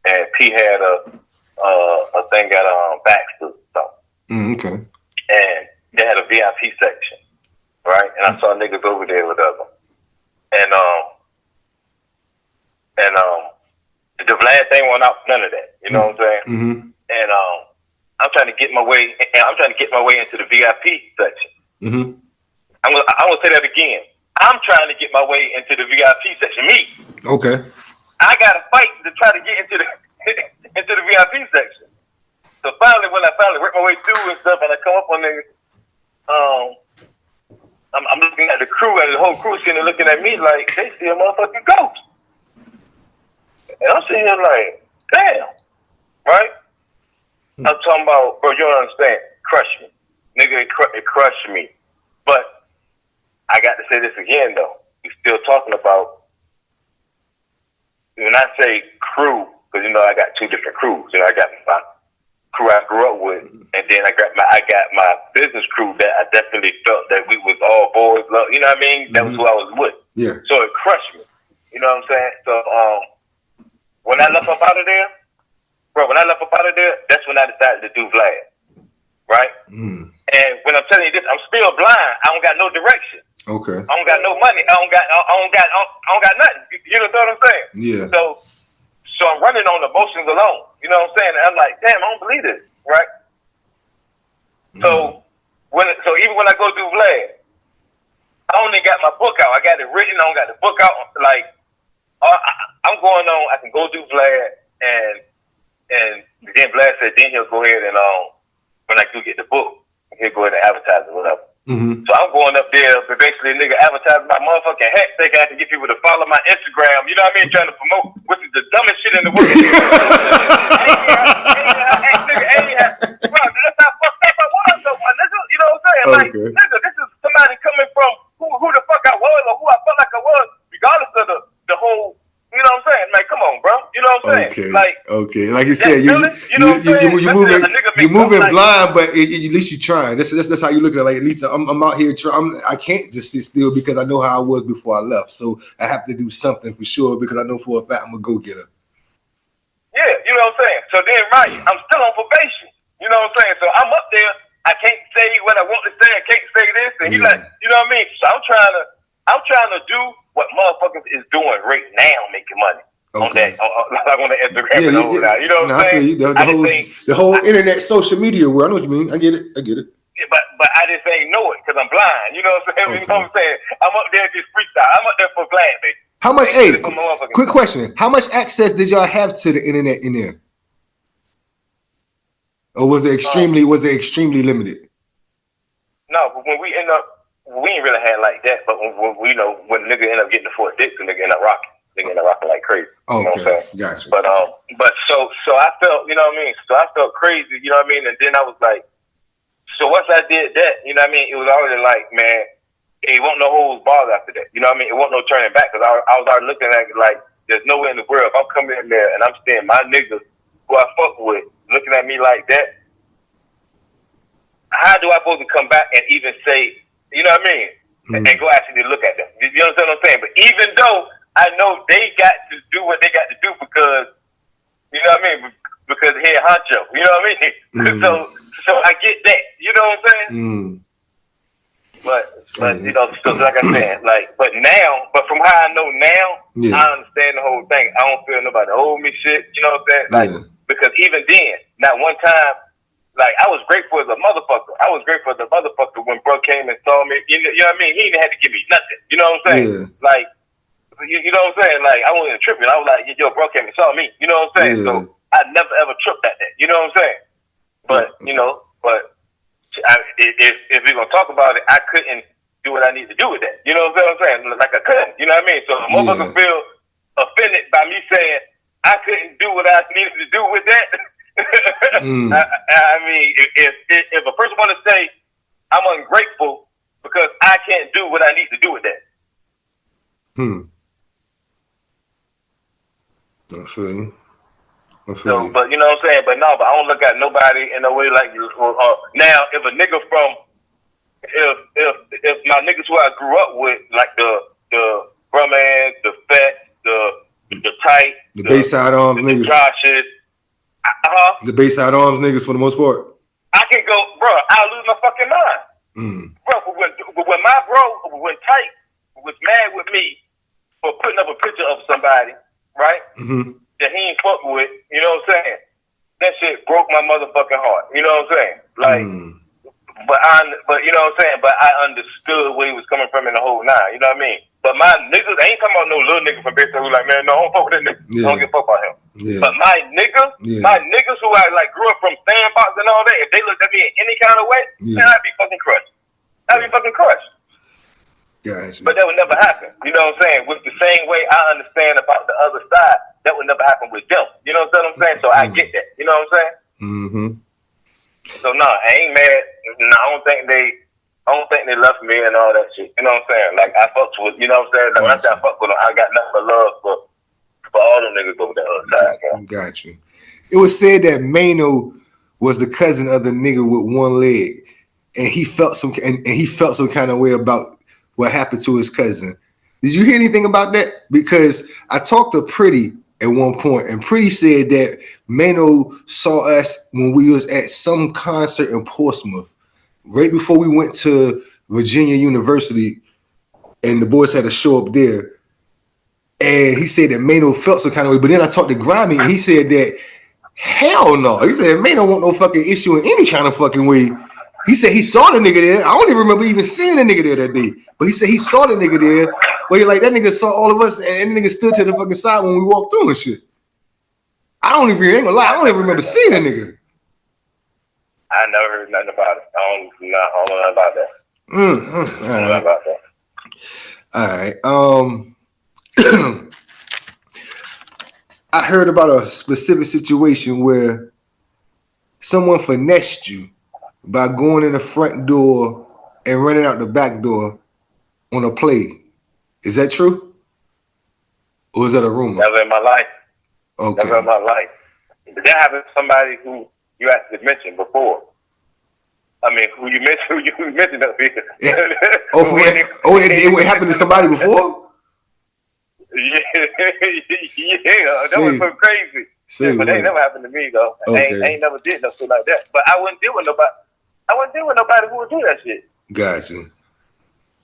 And P had a thing at Baxter. Okay. And they had a VIP section, right? And I saw niggas over there with them. And the Vlad thing went out, none of that. You know what I'm saying? And I'm trying to get my way into the VIP section. I'm gonna say that again. I'm trying to get my way into the VIP section. Me. Okay. I got to fight to try to get into the into the VIP section. So finally, when I work my way through and stuff, and I come up on niggas, I'm looking at the crew, and the whole crew sitting there looking at me like they see a motherfucking ghost. And I'm sitting here like, damn, right? I'm talking about, bro, you don't understand. Crush me. Nigga, it crushed me. But I got to say this again, though. We still talking about, when I say crew, because, you know, I got two different crews. You know, I got my crew I grew up with, and then I got my business crew that I definitely felt that we was all boys. Love, you know what I mean? That was who I was with. Yeah. So it crushed me. You know what I'm saying? So when I left up out of there, that's when I decided to do Vlad. Right? And when I'm telling you this, I'm still blind. I don't got no direction. Okay. I don't got no money. I don't got nothing. You know what I'm saying? Yeah. So I'm running on emotions alone. You know what I'm saying? And I'm like, damn, I don't believe this, right? So even when I go do Vlad, I only got my book out. I got it written. I don't got the book out. Like I'm going on. I can go do Vlad, and then Vlad said, then he'll go ahead and when I do get the book, he'll go ahead and advertise it, whatever. So I'm going up there, but basically, nigga, advertising my motherfucking heck. They got to get people to follow my Instagram. You know what I mean? Trying to promote, which is the dumbest shit in the world. Bro, that's how fucked up I was, though, my nigga. You know what I'm saying? Like, nigga, this is somebody coming from who the fuck I was or who I felt like I was, regardless of the whole. You know what I'm saying? Like, come on, bro. You know what I'm saying? Like you said, you're moving blind, but at least you're trying. That's how you look at it. Like, at least I'm out here trying. I can't just sit still because I know how I was before I left. So I have to do something for sure because I know for a fact I'm a go-getter. Yeah, you know what I'm saying? So then, right, I'm still on probation. You know what I'm saying? So I'm up there. I can't say what I want to say. I can't say this. And he like, you know what I mean? So I'm trying to do what motherfuckers is doing right now, making money on that, like on the Instagram and all that. You know what I'm saying? The whole internet, social media world. I know what you mean. I get it. Yeah, but I just ain't know it because I'm blind. You know what I'm saying? You know what I'm saying? I'm up there just freestyle. I'm up there for blind, baby. How much? Quick question. How much access did y'all have to the internet in there? Or was it extremely limited? No, but when we end up. We ain't really had like that, but when nigga end up getting the Fort Dixon, nigga end up rocking like crazy. You know what I'm saying? Gotcha. But so I felt, you know what I mean? So I felt crazy, you know what I mean? And then I was like, so once I did that, you know what I mean? It was already like, man, it wasn't no holds barred after that. You know what I mean? It wasn't no turning back because I was already looking at it like, there's no way in the world if I'm coming in there and I'm seeing my niggas who I fuck with looking at me like that. How do I supposed to come back and even say, you know what I mean? And go actually look at them. You understand what I'm saying? But even though I know they got to do what they got to do because, you know what I mean? Because head honcho. You know what I mean? So I get that. You know what I'm saying? But you know, so like I said, like, but from how I know now, I understand the whole thing. I don't feel nobody owe me shit. You know what I'm saying? Like, because even then, not one time, like, I was grateful as a motherfucker. I was grateful as a motherfucker when bro came and saw me. You know what I mean? He didn't have to give me nothing. You know what I'm saying? Yeah. Like, you know what I'm saying? Like, I wasn't tripping. I was like, yo, bro came and saw me. You know what I'm saying? Yeah. So I never ever tripped at that. You know what I'm saying? But you know, if we're gonna talk about it, I couldn't do what I need to do with that. You know what I'm saying? Like I couldn't. You know what I mean? So if motherfuckers feel offended by me saying I couldn't do what I needed to do with that. I mean, if a person want to say I'm ungrateful because I can't do what I need to do with that. I feel you. So, but you know what I'm saying? But no, but I don't look at nobody in a way like now. If a nigga from if my niggas who I grew up with, like the Brumman, the Fat, the Tight, the Bayside Arms niggas, Joshes, the Bayside Arms niggas for the most part. I can go, bro. I'll lose my fucking mind, bro. When my bro, when Tight was mad with me for putting up a picture of somebody, right? That he ain't fuck with, you know what I'm saying? That shit broke my motherfucking heart. You know what I'm saying? Like, but you know what I'm saying? But I understood where he was coming from in the whole nine. You know what I mean? But my niggas, I ain't talking about no little nigga from Big who like, man, no, I don't fuck with that nigga. I don't give a fuck about him. But my niggas who I like grew up from Sandbox and all that, if they looked at me in any kind of way, man, I'd be fucking crushed. I'd be fucking crushed. Gotcha. But that would never happen. You know what I'm saying? With the same way I understand about the other side, that would never happen with them. You know what I'm saying? So I get that. You know what I'm saying? So no, I ain't mad. No, I don't think they left me and all that shit. You know what I'm saying? Like I fucked with. You know what I'm saying? Like when I say I fuck with them, I got nothing but love for all them niggas over the other side. Man. Got you. It was said that Mano was the cousin of the nigga with one leg, and he felt some kind of way about what happened to his cousin. Did you hear anything about that? Because I talked to Pretty at one point, and Pretty said that Mano saw us when we was at some concert in Portsmouth, right before we went to Virginia University, and the boys had a show up there. And he said that Mano felt some kind of way. But then I talked to Grimy, and he said that hell no. He said Mano won't no fucking issue in any kind of fucking way. He said he saw the nigga there. I don't even remember even seeing the nigga there that day. But he said he saw the nigga there. But he like, that nigga saw all of us, and that nigga stood to the fucking side when we walked through and shit. I don't even remember seeing the nigga. I never heard nothing about it. I don't know nothing about that. I don't know about that. All right. I heard about a specific situation where someone finessed you by going in the front door and running out the back door on a play. Is that true? Or is that a rumor? Never in my life. Okay. Never in my life. But that happened to somebody who you actually mentioned before. I mean, who you mentioned up here. Yeah. It happened to somebody before? Yeah, that was so crazy. Yeah, but that ain't never happened to me though. Okay. I ain't never did no shit like that. But I wouldn't deal with nobody. Who would do that shit. Gotcha. You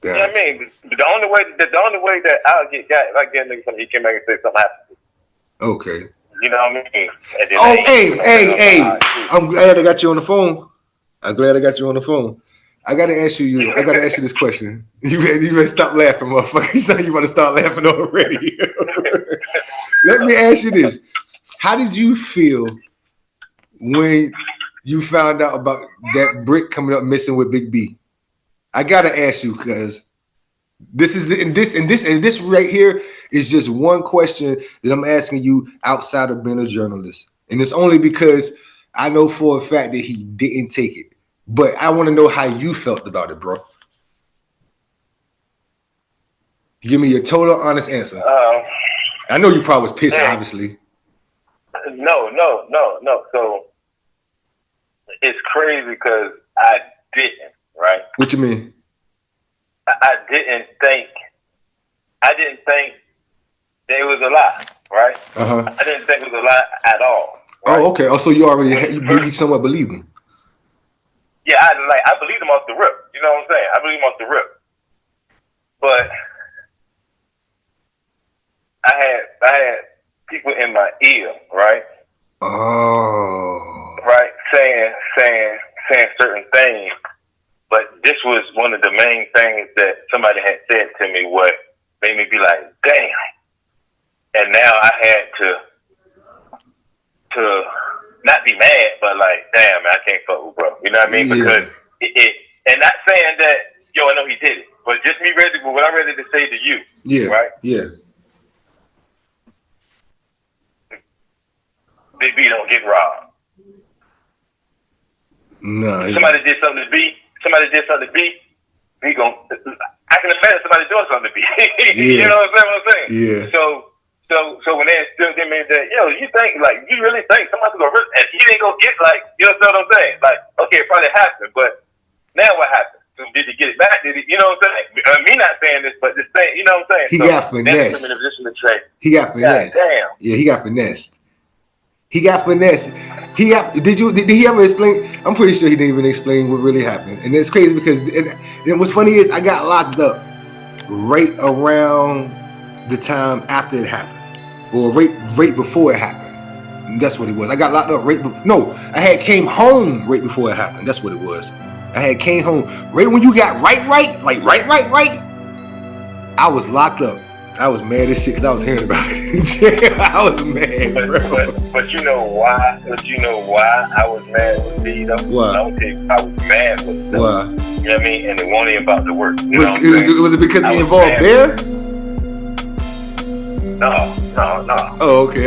know what I mean? The only way that I'll get got if I get nigga something, he came back and say something happened. Okay. You know what I mean? Hey! I'm glad I got you on the phone. I gotta ask you this question. You better stop laughing, motherfucker. You said you want to start laughing already. Let me ask you this. How did you feel when you found out about that brick coming up missing with Big B? I gotta ask you because this right here is just one question that I'm asking you outside of being a journalist, and it's only because I know for a fact that he didn't take it. But I want to know how you felt about it, bro. Give me your total honest answer. I know you probably was pissed, obviously. No. So it's crazy because I didn't, right? What you mean? I didn't think that it was a lie, right? I didn't think it was a lie at all. Right? Oh, okay. Oh, so you already you somewhat believe him. yeah, I believed him off the rip. You know what I'm saying? I believe him off the rip. But I had people in my ear, right? Oh. Right, saying certain things. But this was one of the main things that somebody had said to me, what made me be like, damn. And now I had to not be mad, but like, damn, man, I can't fuck with bro. You know what I mean? Yeah. Because and not saying that, yo, I know he did it, but just me ready, what I'm ready to say to you. Yeah. Right? Yeah. Big B don't get robbed. No. If somebody did something to B, he gon' I can imagine somebody doing something to B. You know what I'm saying? Yeah. So when they still give me that, yo, you really think somebody's gonna risk, and he didn't go get, like, you know what I'm saying? Like, okay, it probably happened, but now what happened? So did he get it back? Did he, you know what I'm saying? Me not saying this, but this thing, you know what I'm saying? He got finessed. In a position to say, he got finessed. Damn. Yeah, he got finessed. Did he ever explain? I'm pretty sure he didn't even explain what really happened. And it's crazy because and what's funny is I got locked up right around the time after it happened, or right before it happened. And that's what it was. I got locked up I had came home right before it happened. That's what it was. I had came home right when you got right. I was locked up. I was mad as shit because I was hearing about it in jail. I was mad, bro. But you know why? I was mad with B though? Why? I was mad with them. Why? You know what I mean? And it wasn't even about the work. You know what I'm saying? Was it because he involved Bear? No. Oh, okay.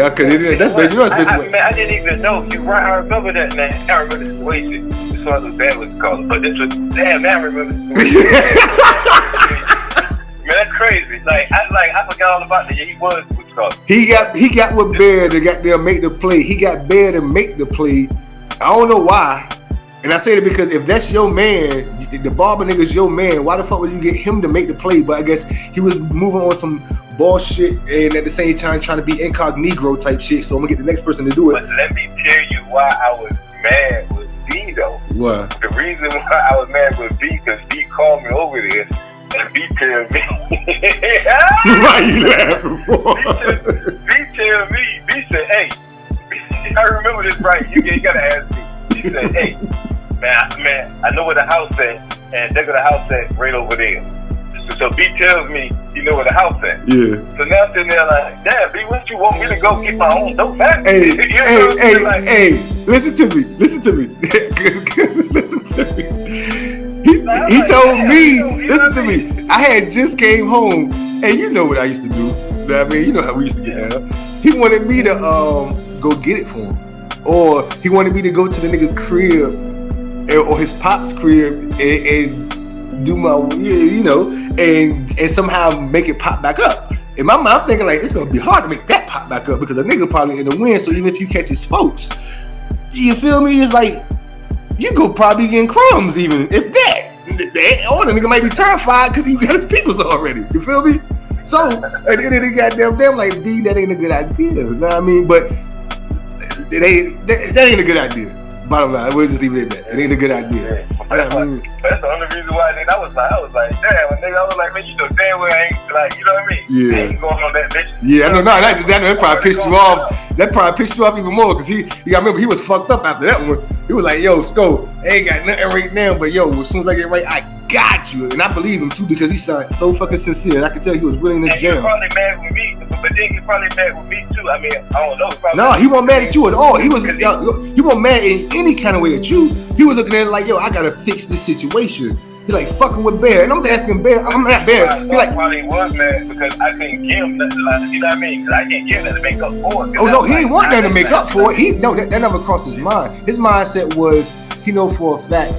That's bad. You know, I didn't even know. You're right. I remember that, man. I remember the situation. This was bad was called, but this was damn. Man, I remember the situation. Man, that's crazy. I forgot all about that. Yeah, he was called. He got with Bear to goddamn make the play. He got Bear to make the play. I don't know why. And I say that because if that's your man, the barber nigga's your man, why the fuck would you get him to make the play? But I guess he was moving on some bullshit and at the same time trying to be incognito type shit. So I'm gonna get the next person to do it. But let me tell you why I was mad with B though. Why? The reason why I was mad with B because B called me over there and B tell me. Why you laughing for? B tell me. B said, "Hey, I remember this right. You gotta ask me." He said, "Hey, man, I know where the house at, and they're gonna house at right over there." So B tells me, you know where the house at. Yeah. So now I'm sitting there like, damn, B, what you want me to go get my own dope back? Hey, listen to me. Listen to me. He told me, listen to me. I had just came home, and you know what I used to do. I mean, you know how we used to get down. He wanted me to go get it for him. Or he wanted me to go to the nigga crib or his pop's crib and do my, and somehow make it pop back up. In my mind, I'm thinking like, it's gonna be hard to make that pop back up because the nigga probably in the wind. So even if you catch his folks, you feel me? It's like, you go probably getting crumbs even, if that. Or the nigga might be terrified because he got his peoples already. You feel me? So, at the end of the goddamn day, I'm like, B, that ain't a good idea. You know what I mean? But that ain't a good idea. Bottom line, we'll just leave it at that. It ain't a good idea. That's the only reason why I was like, damn, nigga, I was like, man, you know damn well I ain't, like, you know what I mean? Yeah. I ain't going on that mission. Yeah, I know, that probably pissed you off. That probably pissed you off even more, because you gotta remember, he was fucked up after that one. He was like, yo, Sco, I ain't got nothing right now, but yo, as soon as I get right, I got you. And I believe him too, because he sounded so fucking sincere, and I could tell he was really in the jam. He was probably mad with me, but then he probably mad with me too. I mean, I don't know. No, he wasn't mad at you at all. He wasn't mad in any kind of way at you. He was looking at it like, yo, I gotta fix this situation. He like fucking with Bear, and I'm asking Bear. I'm not Bear. He like probably was mad because I couldn't give him nothing. Like, you know what I mean? Because I can't give nothing to make up for it. Oh no, he didn't want nothing to make up for it. That never crossed his mind. His mindset was, he know for a fact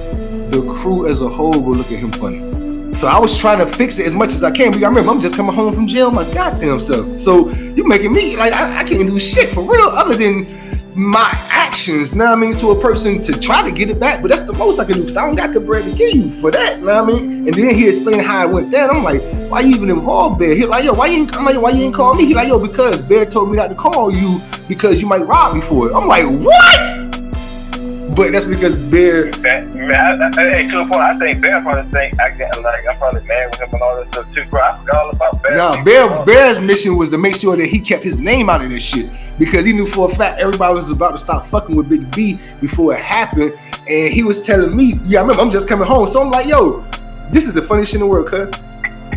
the crew as a whole will look at him funny. So I was trying to fix it as much as I can. But I remember, I'm just coming home from jail, my goddamn self. So you making me like I can't do shit for real other than my actions, know what I mean, to a person to try to get it back. But that's the most I can do because I don't got the bread to give you for that, know what I mean? And then he explained how it went down. I'm like, why you even involved, Bear? He like, yo, why you ain't call me? He like, yo, because Bear told me not to call you because you might rob me for it. I'm like, what? But that's because Bear. Hey, to a point, I think Bear probably think I get like I'm probably mad with him and all that stuff too, bro. I forgot all about Bear. Nah, Bear's mission was to make sure that he kept his name out of this shit because he knew for a fact everybody was about to stop fucking with Big B before it happened, and he was telling me, I remember I'm just coming home, so I'm like, yo, this is the funniest shit in the world, cuz.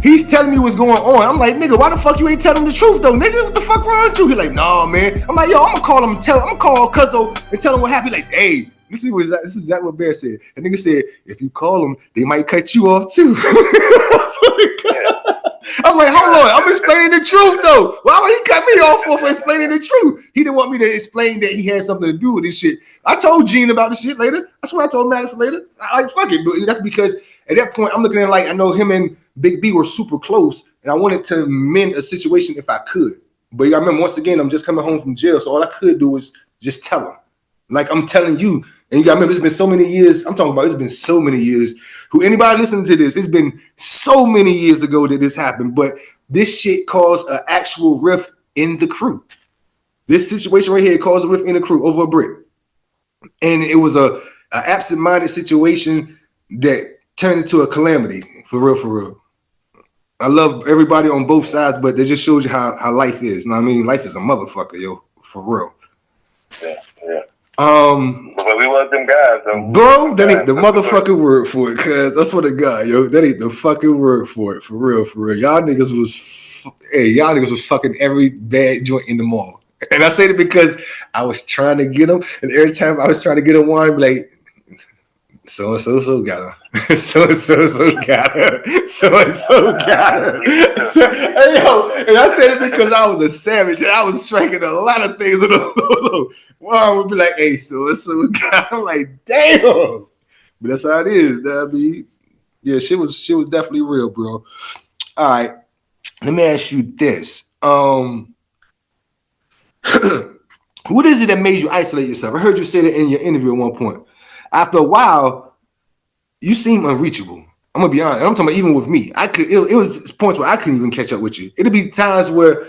He's telling me what's going on. I'm like, nigga, why the fuck you ain't telling the truth though, nigga? What the fuck wrong with you? He like, nah, man. I'm like, yo, I'm gonna call him, I'm gonna call Cuzzo and tell him what happened. Like, hey, this is exactly what Bear said. The nigga said, if you call them, they might cut you off too. I'm like, hold on, I'm explaining the truth though. Why would he cut me off for explaining the truth? He didn't want me to explain that he had something to do with this shit. I told Gene about this shit later. That's why I told Madison later. I like, fuck it. But that's because at that point, I'm looking at it like, I know him and Big B were super close, and I wanted to mend a situation if I could. But I remember, once again, I'm just coming home from jail, so all I could do is just tell him. Like I'm telling you, and you gotta remember, it's been so many years. I'm talking about it's been so many years. Who anybody listening to this, it's been so many years ago that this happened, but this shit caused an actual rift in the crew. This situation right here caused a rift in the crew over a brick. And it was a absent-minded situation that turned into a calamity, for real, for real. I love everybody on both sides, but that just shows you how life is. You know what I mean? Life is a motherfucker, yo, for real. Yeah. But we was them guys, though. Bro, that ain't the motherfucking word for it, cuz I swear to God, yo, that ain't the fucking word for it, for real, for real. Y'all niggas was fucking every bad joint in the mall. And I say it because I was trying to get them, and every time I was trying to get them one, I'd be like, so got her. So got her. Got her. Hey, yo, and I said it because I was a savage and I was striking a lot of things. One would be like, hey, so got her. I'm like, damn. But that's how it is. That be, yeah, shit was definitely real, bro. All right. Let me ask you this. What is it that made you isolate yourself? I heard you say that in your interview at one point. After a while, you seem unreachable. I'm gonna be honest. I'm talking about even with me. It was points where I couldn't even catch up with you. It'd be times where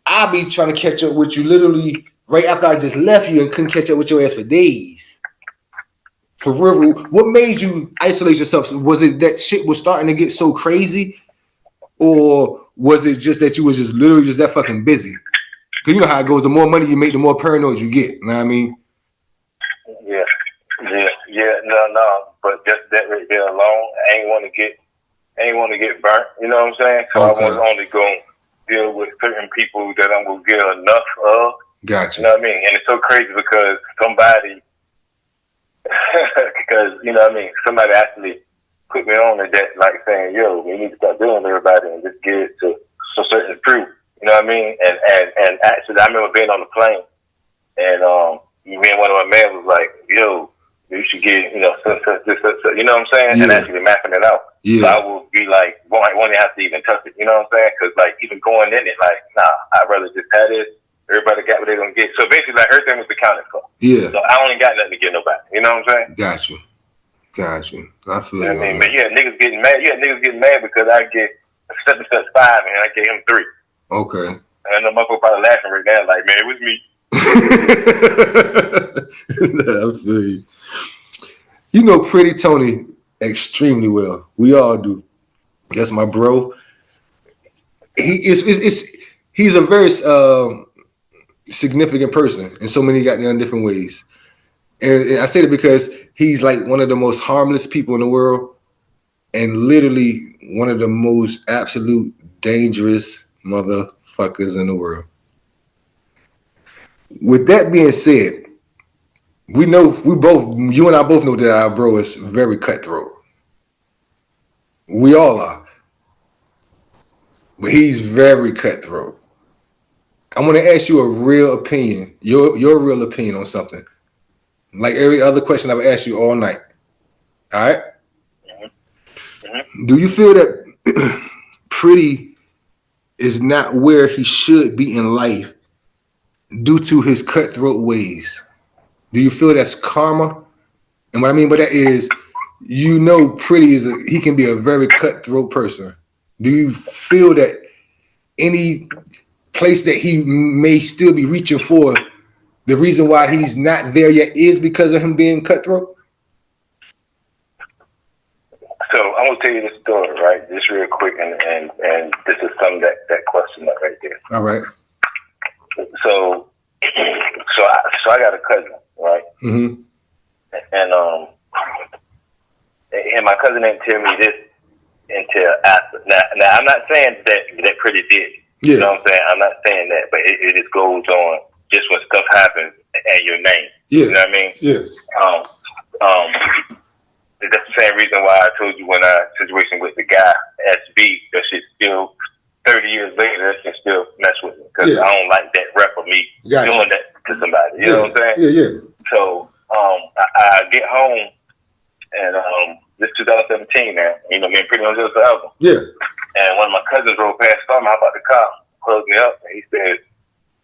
I'd be trying to catch up with you literally right after I just left you and couldn't catch up with your ass for days. For real, what made you isolate yourself? Was it that shit was starting to get so crazy, or was it just that you was just literally just that fucking busy? Because you know how it goes. The more money you make, the more paranoid you get. You know what I mean? Yeah, no. But just that right there alone, I ain't want to get burnt. You know what I'm saying? So okay. I was only going to deal with certain people that I'm going to get enough of. Gotcha. You know what I mean? And it's so crazy because you know what I mean? Somebody actually put me on to that, like saying, yo, we need to start dealing with everybody and just get it to some certain truth. You know what I mean? And actually, I remember being on the plane, and me and one of my men was like, yo, you should get, you know, so, you know what I'm saying? Yeah. And actually mapping it out. Yeah. So I will be like, won't have to even touch it. You know what I'm saying? Because like even going in it, like, nah, I'd rather just have this. Everybody got what they're gonna get. So basically, like everything was accounted for. Yeah. So I only got nothing to give nobody. You know what I'm saying? Got you. I feel you. I mean, but yeah, niggas getting mad because I get 7 steps 5 and I gave him 3. Okay. And the motherfucker probably laughing right now, like, man, it was me. I feel you. You know Pretty Tony extremely well. We all do. That's my bro. He's a very significant person in so many goddamn different ways. And I say that because he's like one of the most harmless people in the world and literally one of the most absolute dangerous motherfuckers in the world. With that being said, you and I both know that our bro is very cutthroat. We all are. But he's very cutthroat. I want to ask you a real opinion, your real opinion on something. Like every other question I've asked you all night. All right? Mm-hmm. Do you feel that Pretty is not where he should be in life due to his cutthroat ways? Do you feel that's karma? And what I mean by that is, you know, Pretty he can be a very cutthroat person. Do you feel that any place that he may still be reaching for the reason why he's not there yet is because of him being cutthroat? So I'm gonna tell you this story, right? Just real quick, and this is some that question up right there. All right. So I got a cousin, right? Mm-hmm. And my cousin didn't tell me this until after. Now I'm not saying that Pretty did. Yeah. You know what I'm saying? I'm not saying that, but it just goes on just when stuff happens and your name. Yeah. You know what I mean? Yeah. That's the same reason why I told you when our situation with the guy SB, that shit still 30 years later, that shit still mess with me because I don't like that rep of me doing that to somebody. You know what I'm saying? Yeah, yeah. So I get home and this 2017 now. You know, me and Pretty on just forever. Yeah. And one of my cousins drove past, saw me, I hop out the car, hugged me up, and he said,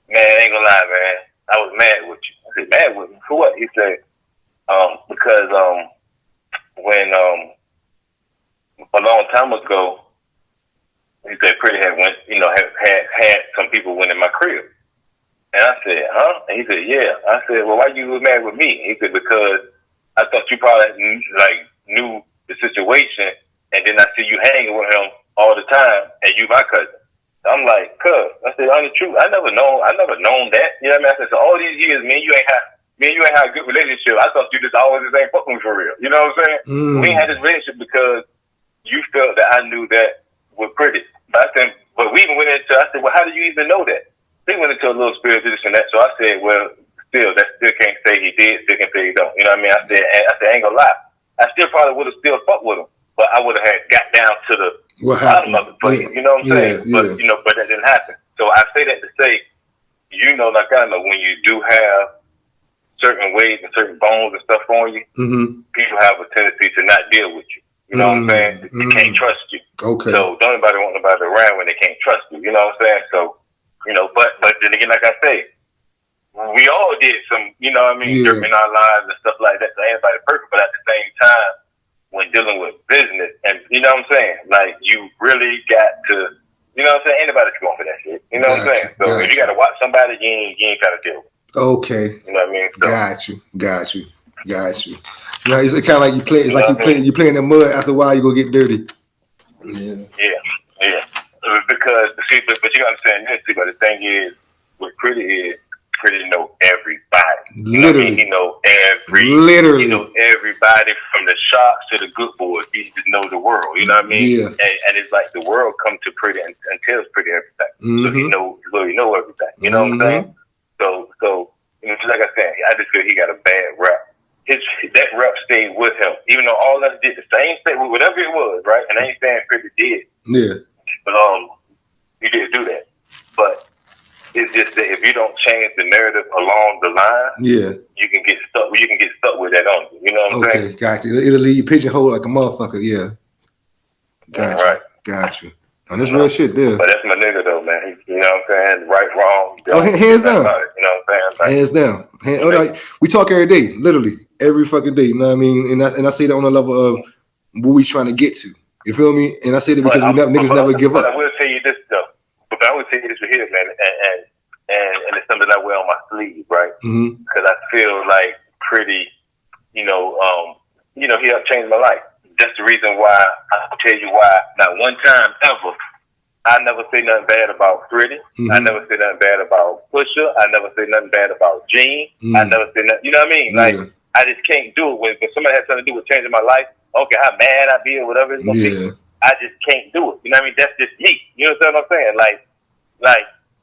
"Man, I ain't gonna lie, man. I was mad with you." I said, "Mad with me? For what?" He said, "Because when a long time ago, he said Pretty had went, you know, had some people went in my crib." And I said, "Huh?" And he said, "Yeah." I said, "Well, why you was mad with me?" He said, "Because I thought you probably knew the situation, and then I see you hanging with him all the time, and you my cousin." I'm like, "Cuz," I said, "On the truth, I never known that." You know what I mean? I said, "So all these years, me and you ain't had a good relationship. I thought you just always just ain't fucking me for real." You know what I'm saying? Mm. We ain't had this relationship because you felt that I knew that with Pretty. But I said, but we even went into, I said, "Well, how do you even know that?" They went into a little spirit this and that. So I said, "Well, still can't say he did, still can't say he don't." You know what I mean? I said, I ain't gonna lie. I still probably would have still fucked with him, but I would have had got down to the bottom of it for you. You know what I'm saying? Yeah. But but that didn't happen. So I say that to say, you know, like I know, when you do have certain ways and certain bones and stuff on you, mm-hmm. people have a tendency to not deal with you. You know what I'm saying? They can't trust you. Okay. So don't anybody want nobody around when they can't trust you. You know what I'm saying? So, you know, but then again, like I say, we all did some, you know what I mean, dirt in our lives and stuff like that. So ain't nobody perfect, but at the same time, when dealing with business, and you know what I'm saying, like you really got to, you know what I'm saying, anybody can go for that shit. You know what I'm saying? So if you got to watch somebody, you ain't got to deal with it. Okay. You know what I mean? So, got you. You know, it's kind of like you play. It's like you play in the mud. After a while, you go get dirty. Yeah. Because see, but you gotta understand this. See, but the thing is, what Pretty know everybody. You know what I mean? He know literally. He know everybody from the sharks to the good boys. He just know the world. You know what I mean? Yeah. And it's like the world come to Pretty and tells Pretty everything. Mm-hmm. So he know everything. You know what I'm saying? So you know, just like I said, I just feel he got a bad rep. That rep stayed with him, even though all of us did the same thing, whatever it was, right? And I ain't saying Pretty did. Yeah. But he did do that. But it's just that if you don't change the narrative along the line, you can get stuck. You can get stuck with that on you. You know what I'm saying? Okay, got you. It'll leave you pigeonholed like a motherfucker. Yeah. Got you. Right. Got you. On this real shit there. But that's my nigga though, man. You know what I'm saying? Right, wrong. Hands down. You know what I'm saying? Hands down. We talk every day, literally every fucking day. You know what I mean? And I say that on the level of what we trying to get to. You feel me? And I say that because niggas never give up. I will tell you this though. But I will tell you this right here, man. And it's something I wear on my sleeve, right? Because I feel like Pretty, he helped change my life. That's the reason why I'll tell you why. Not one time ever, I never say nothing bad about Pretty. I never say nothing bad about Pusha. I never say nothing bad about Gene. I never say nothing. You know what I mean? Like I just can't do it when somebody has something to do with changing my life. Okay, how mad I be or whatever it's gonna be. I just can't do it. You know what I mean? That's just me. You know what I'm saying? Like,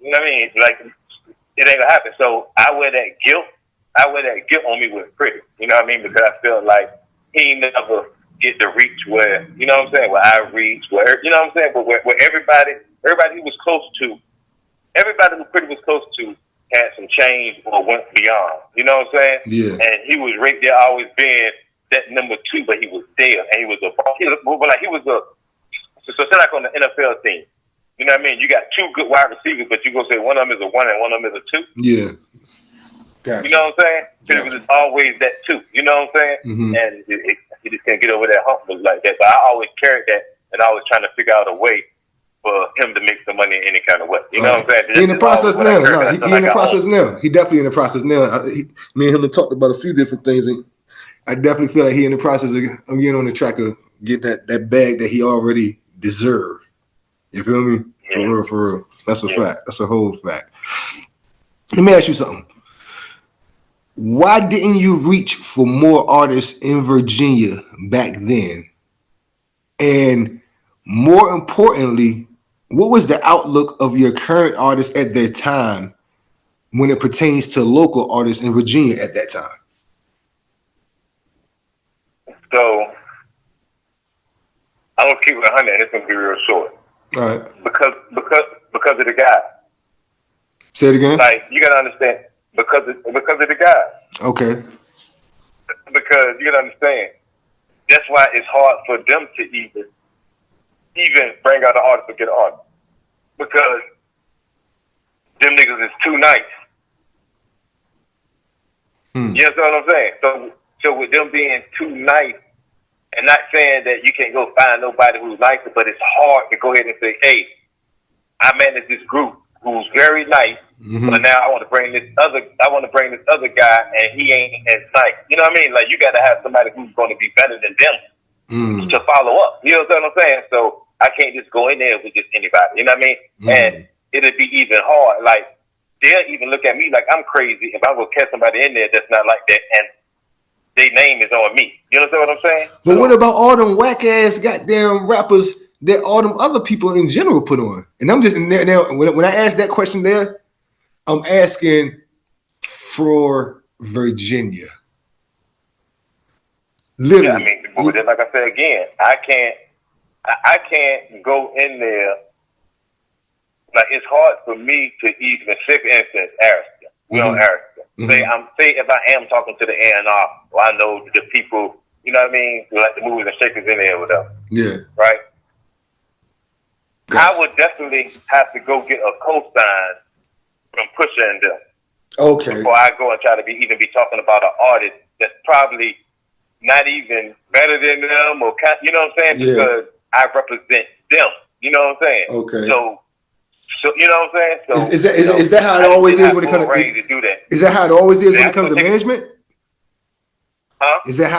you know what I mean? Like, it ain't gonna happen. So I wear that guilt. On me with Pretty. You know what I mean? Because I feel like he never get to reach where, you know what I'm saying? Where I reach, where, you know what I'm saying? But where everybody he was close to, everybody who Pretty was close to had some change or went beyond. You know what I'm saying? Yeah. And he was right there, always being that number two, but he was there, and he was so say like on the NFL team. You know what I mean? You got two good wide receivers, but you go say one of them is a 1 and one of them is a 2. Yeah. Gotcha. You know what I'm saying? Because it was always that 2. You know what I'm saying? Mm-hmm. And he just can't get over that hump like that. But I always carried that, and I was trying to figure out a way for him to make some money in any kind of way. You know what I'm saying? He in the process now. No, he in the process now. He definitely in the process now. Me and him have talked about a few different things. And I definitely feel like he in the process of getting on the track of getting that bag that he already deserved. You feel me? Yeah. For real. That's a fact. That's a whole fact. Let me ask you something. Why didn't you reach for more artists in Virginia back then? And more importantly, what was the outlook of your current artists at their time when it pertains to local artists in Virginia at that time? So I'm gonna keep it 100, and it's gonna be real short. All right. Because of the guy. Say it again. Like, you gotta understand, because of the guy. Okay. Because you gotta understand, that's why it's hard for them to even bring out an artist to get an artist. Because them niggas is too nice. You understand what I'm saying? So with them being too nice, and not saying that you can't go find nobody who's nicer, but it's hard to go ahead and say, hey, I manage this group who's very nice, but now I want to bring this other guy, and he ain't as nice. You know what I mean? Like, you got to have somebody who's going to be better than them to follow up. You know what I'm saying? So I can't just go in there with just anybody. You know what I mean? And it'll be even hard. Like, they'll even look at me like I'm crazy if I'm going to catch somebody in there that's not like that, and their name is on me. You understand what I'm saying? But what about all them whack ass goddamn rappers that all them other people in general put on? And I'm just now when I ask that question there, I'm asking for Virginia. Literally. Yeah, I mean, but like I said again, I can't go in there. Like, it's hard for me to even, say, for instance, Arista. We on Arista. Say if I am talking to the A&R, or I know the people, you know what I mean, who like the movies and shakers in there or whatever. Yeah. Right? Gotcha. I would definitely have to go get a co-sign from Pusha and them. Okay. Before I go and try to even be talking about an artist that's probably not even better than them, or, you know what I'm saying? Because I represent them. You know what I'm saying? Okay. So you know what I'm saying? So is that how it always is when it comes to do that? Is that how it always is when it comes to management? Huh? Is that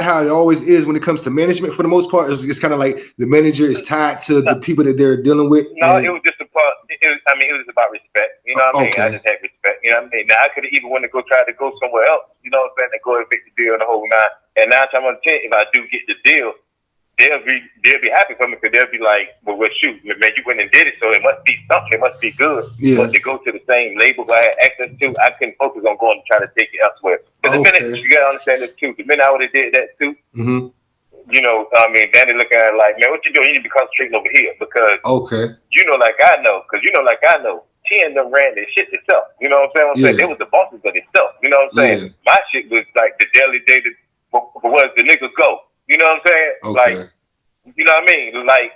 how it always is when it comes to management for the most part? It's kind of like the manager is tied to the people that they're dealing with. No, it was just it was about respect. You know what I mean? I just had respect. You know what I mean? Now I could have even wanted to try to go somewhere else. You know what I'm saying? And go and make the deal and the whole nine. And 9 times out of 10, if I do get the deal, they'll be happy for me, because they'll be like, well, shoot, man, you went and did it, so it must be something. It must be good. Yeah. But to go to the same label I had access to, I couldn't focus on going to try to take it elsewhere. Because the minute, you got to understand this too, the minute I would have did that too, you know, I mean, Danny looking at it like, man, what you doing? You need to be concentrating over here, because you know, like I know, T and them ran their shit themselves. You know what I'm saying? They was the bosses of themselves. You know what I'm saying? My shit was like the daily day for where the niggas go. You know what I'm saying? Like, you know what I mean? Like,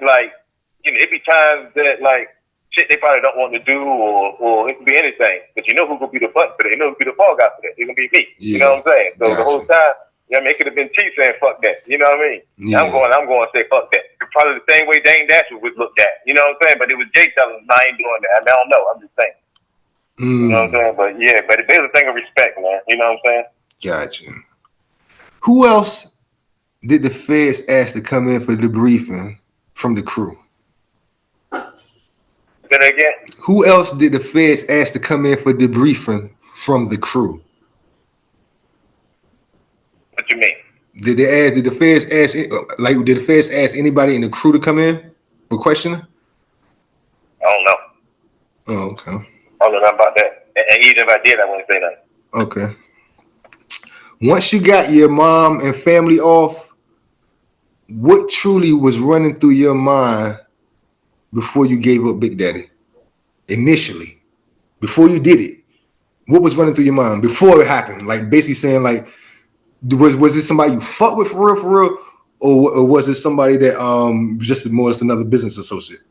you know, it be times that, like, shit they probably don't want to do, or it could be anything. But you know who gonna be the butt for that? You know who gonna be the fall guy for that? It's gonna be me. You know what I'm saying? So the whole time, you know what I mean? It could have been T saying fuck that. You know what I mean? I'm going to say fuck that. Probably the same way Dame Dash was looked at. You know what I'm saying? But it was Jay telling him, I ain't doing that. I mean, I don't know. I'm just saying. You know what I'm saying? But yeah, but there's a thing of respect, man. You know what I'm saying? Gotcha. Who else did the feds ask to come in for debriefing from the crew? Say that again? Who else did the feds ask to come in for debriefing from the crew? What you mean? Did the feds ask anybody in the crew to come in for questioning? I don't know. Oh, okay. I don't know nothing about that. And even if I did, I wouldn't say nothing. Okay. Once you got your mom and family off, what truly was running through your mind before you gave up Big Daddy? Initially, before you did it, what was running through your mind before it happened? Like, basically saying, like, was this somebody you fuck with for real, or was it somebody that just more or less another business associate?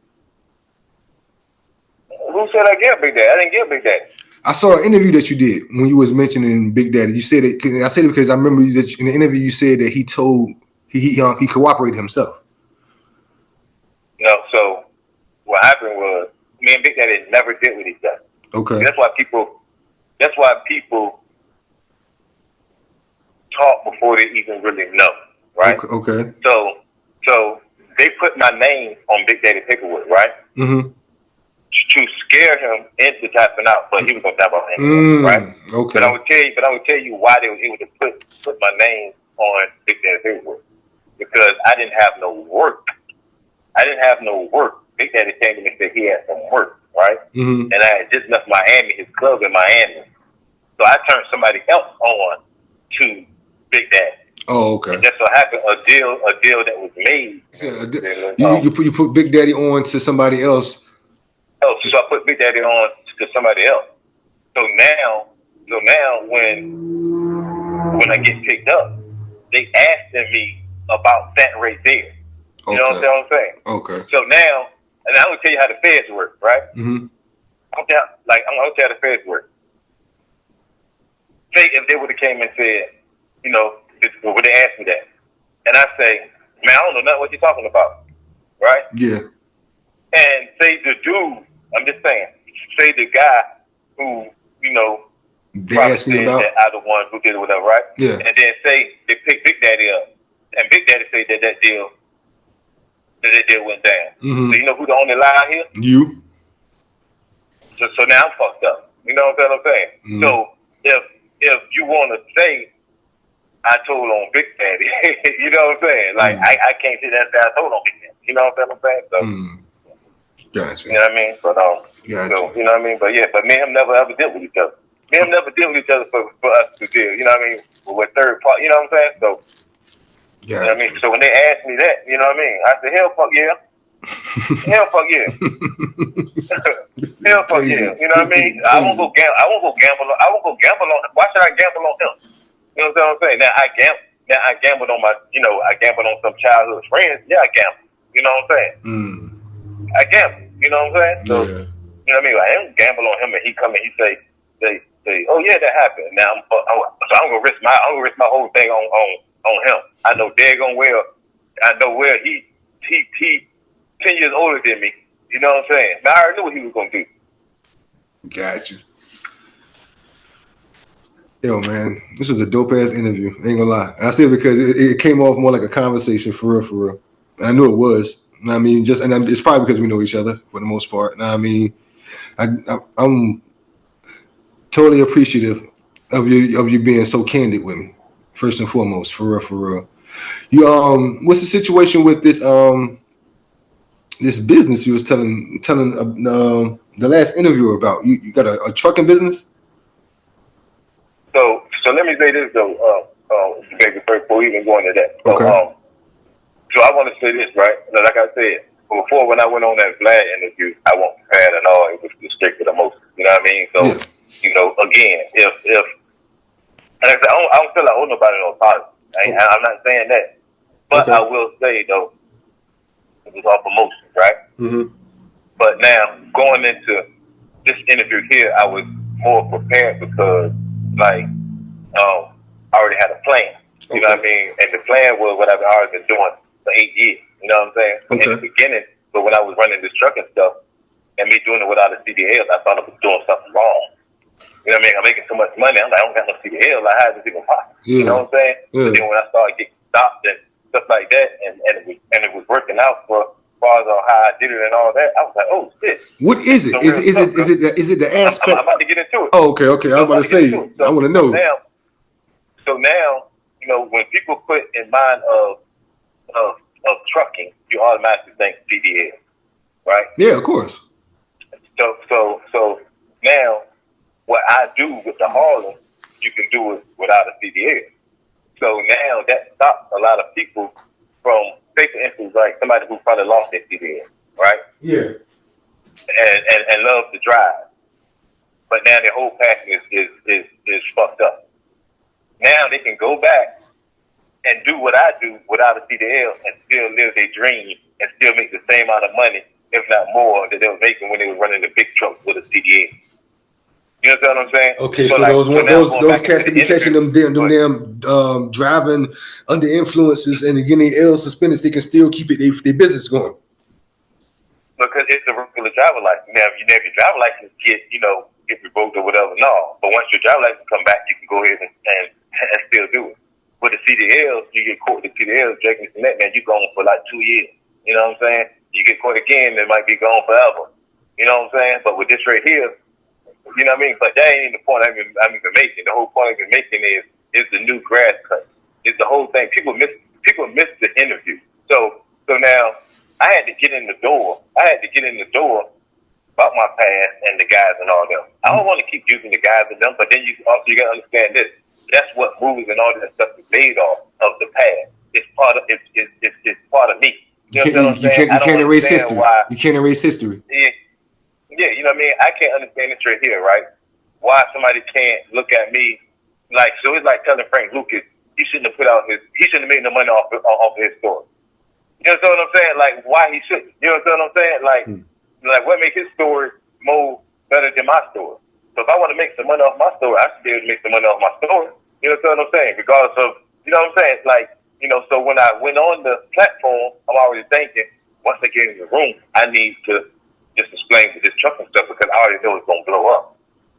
Who said I get Big Daddy? I didn't get Big Daddy. I saw an interview that you did when you was mentioning Big Daddy. You said it. I said it because I remember that in the interview you said that he told he cooperated himself. No, so what what happened was me and Big Daddy never dealt with each other. Okay. That's why people talk before they even really know, right? Okay. So they put my name on Big Daddy paperwork, right? Mm-hmm. To scare him into tapping out, but he was gonna tap out anyway, right? Okay. But I would tell you why they were able to put my name on Big Daddy paperwork. Because I didn't have no work. Big Daddy came to me and said he had some work, right? Mm-hmm. And I had just left Miami, his club in Miami. So I turned somebody else on to Big Daddy. Oh, okay. And just so happened a deal that was made. You put Big Daddy on to somebody else. Oh, so I put Big Daddy on to somebody else. So now when I get picked up, they asking me about that right there. You know what I'm saying? Okay. So now, and I'm gonna tell you how the feds work, right? Mm-hmm. I'm gonna tell you how the feds work. Say if they would have came and said, you know, would they ask me that? And I say, man, I don't know nothing what you're talking about. Right? Yeah. And say the dude, I'm just saying, say the guy who, you know, they asking you about that I the one who did it, whatever, right? Yeah. And then say they pick Big Daddy up. And Big Daddy say that deal went down. Mm-hmm. So you know who the only lie here? You. So now I'm fucked up. You know what I'm saying? Mm-hmm. So if you want to say I told on Big Daddy, you know what I'm saying? Like I can't say that I told on Big Daddy. You know what I'm saying? So gotcha. You know what I mean? But gotcha. So, you know what I mean? But yeah, but me and him never ever dealt with each other. Me and him never dealt with each other for us to deal. You know what I mean? With third party. You know what I'm saying? So. Yeah. You know what I mean? So when they asked me that, you know what I mean? I said, hell fuck yeah. Hell fuck yeah. Hell fuck yeah. You know what I mean? I won't go gamble on him. Why should I gamble on him? You know what I'm saying? Now I gambled on I gambled on some childhood friends. Yeah, I gambled. You know what I'm saying? I gambled. You know what I'm saying? So you know what I mean? I don't gamble on him and he come and he say, oh yeah, that happened. Now I'm gonna risk my whole thing on him. I know daggone well. I know where he 10 years older than me. You know what I'm saying? Now I already knew what he was gonna do. Got you. Yo, man, this was a dope ass interview. Ain't gonna lie. I say it because it came off more like a conversation for real. And I knew it was. I mean, it's probably because we know each other for the most part. I mean, I'm totally appreciative of you being so candid with me. First and foremost, for real. You what's the situation with this this business you was telling the last interview about? You got a trucking business? So let me say this though, baby, before we even go into that. So, okay. So I want to say this, right? Like I said before, when I went on that Vlad interview, I wasn't prepared at all. It was straight to the emotions. You know what I mean? So you know, again, if and like I said, I don't feel like I owe nobody no apology. I'm not saying that. But I will say, though, it was all promotion, right? Mm-hmm. But now, going into this interview here, I was more prepared because, like, I already had a plan. You know what I mean? And the plan was what I've already been doing for 8 years. You know what I'm saying? In the beginning, but when I was running this trucking stuff and me doing it without a CDLs, I thought I was doing something wrong. You know what I mean? I'm making so much money. I'm like, I don't got no CDL. Like, how is this even possible? You know what I'm saying? But then when I started getting stopped and stuff like that, and it was working out for far as on how I did it and all that, I was like, oh shit. What is it? Is it the aspect? I'm about to get into it. Oh, okay. I was about to say. I want to know. So now, you know, when people put in mind of trucking, you automatically think CDL, right? Yeah, of course. So now, what I do with the hauling, you can do it without a CDL. So now that stops a lot of people from, say for instance, like somebody who probably lost their CDL, right? Yeah. And loves to drive, but now their whole package is fucked up. Now they can go back and do what I do without a CDL and still live their dream and still make the same amount of money, if not more, that they were making when they were running the big truck with a CDL. You understand what I'm saying? Okay, so those cats that be catching them damn driving under influences and getting L suspended, they can still keep their business going. because it's a regular driver license. Now, if your driver license get revoked or whatever, no. But once your driver license come back, you can go ahead and still do it. With the CDLs, you get caught with the CDLs, Jake and that, man, you gone for like 2 years. You know what I'm saying? You get caught again, it might be gone forever. You know what I'm saying? But with this right here, you know what I mean? But that ain't the point I'm even making. The whole point I'm even making is the new grass cut. It's the whole thing. People miss the interview. So now I had to get in the door. About my past and the guys and all them. I don't want to keep using the guys and them, but then you gotta understand this. That's what movies and all that stuff is made off of the past. It's part of me. You can't erase history. You can't erase history. Yeah, you know what I mean? I can't understand this right here, right? Why somebody can't look at me like, so it's like telling Frank Lucas he shouldn't have made no money off of his story. You know what I'm saying? Like, why he shouldn't? You know what I'm saying? Like what makes his story more better than my story? So if I want to make some money off my story, I should be able to make some money off my story. You know what I'm saying? Regardless of, you know what I'm saying? Like, so when I went on the platform, I'm already thinking, once I get in the room, I need to just explain this trucking stuff because I already know it's going to blow up.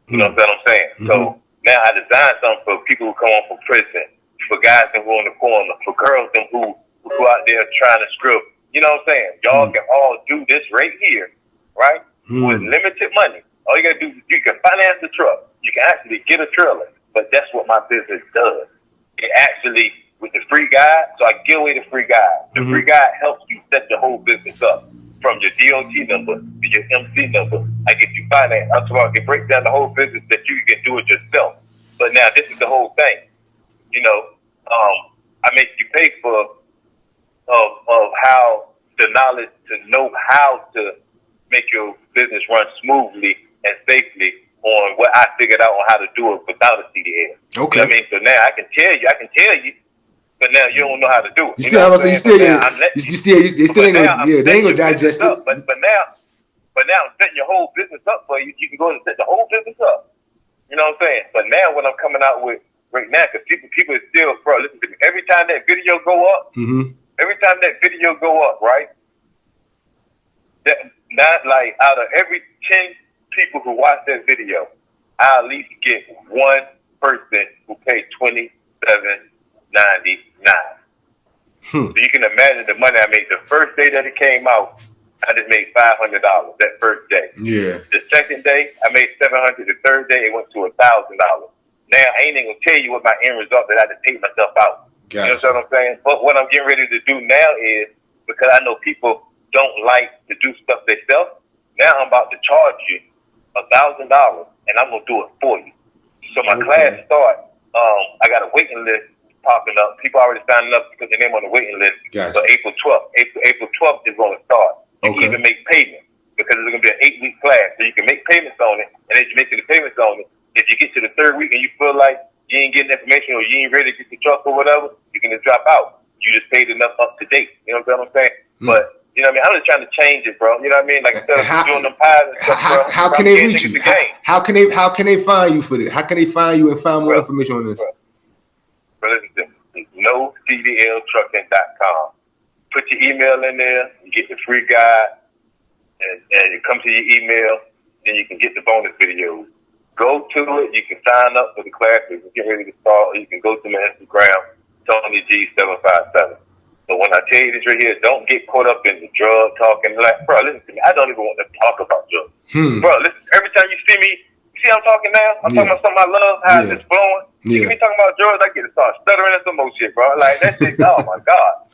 You know what I'm saying? Mm-hmm. So now I designed something for people who come home from prison, for guys who are in the corner, for girls who out there trying to script. You know what I'm saying? Y'all can all do this right here, right? With limited money. All you got to do is you can finance the truck. You can actually get a trailer. But that's what my business does. It actually, with the free guide, so I give away the free guide. The free guide helps you set the whole business up. From your DOT number to your MC number, I get you finance. I'm talking, I can break down the whole business that you can do it yourself. But now this is the whole thing. I make you pay for of how the knowledge to know how to make your business run smoothly and safely on what I figured out on how to do it without a CDL. Okay. You know what I mean? So now I can tell you, but now you don't know how to do it. They still ain't gonna digest it. But now I'm setting your whole business up for you. You can go and set the whole business up. You know what I'm saying? But now what I'm coming out with right now, because people are still, bro, listen to me. Every time that video go up, right? That not like out of every 10 people who watch that video, I at least get one person who paid $27.99. So you can imagine the money I made the first day that it came out. I just made $500 that first day. Yeah. The second day I made $700. The third day it went to $1,000. Now I ain't even gonna tell you what my end result that I just paid myself out. Gotcha. You know what I'm saying? But what I'm getting ready to do now is, because I know people don't like to do stuff themselves, now I'm about to charge you $1,000 and I'm gonna do it for you. So my class start. I got a waiting list popping up. People already signing up because their name on the waiting list. Gotcha. So April 12th. April 12th is going to start. You can even make payments because it's going to be an 8-week class. So you can make payments on it, and as you make the payments on it, if you get to the third week and you feel like you ain't getting information or you ain't ready to get the truck or whatever, you can just drop out. You just paid enough up to date. You know what I'm saying? But you know what I mean? I'm just trying to change it, bro. You know what I mean? Like instead of doing them pies and stuff, bro, how can they reach you? How can they find you for this? How can they find you and find more information on this? Bro, listen, NoCDLTrucking.com. Put your email in there, you get the free guide, and it comes to your email, then you can get the bonus videos. Go to it, you can sign up for the classes, get ready to start, or you can go to my Instagram, TonyG757. So when I tell you this right here, don't get caught up in the drug talking. Like, bro, listen to me, I don't even want to talk about drugs. Bro, listen, every time you see me, you see I'm talking now? I'm talking about something I love, how it's flowing. You get me talking about drugs, I get to start stuttering and some more shit, bro. Like, that shit, oh my God.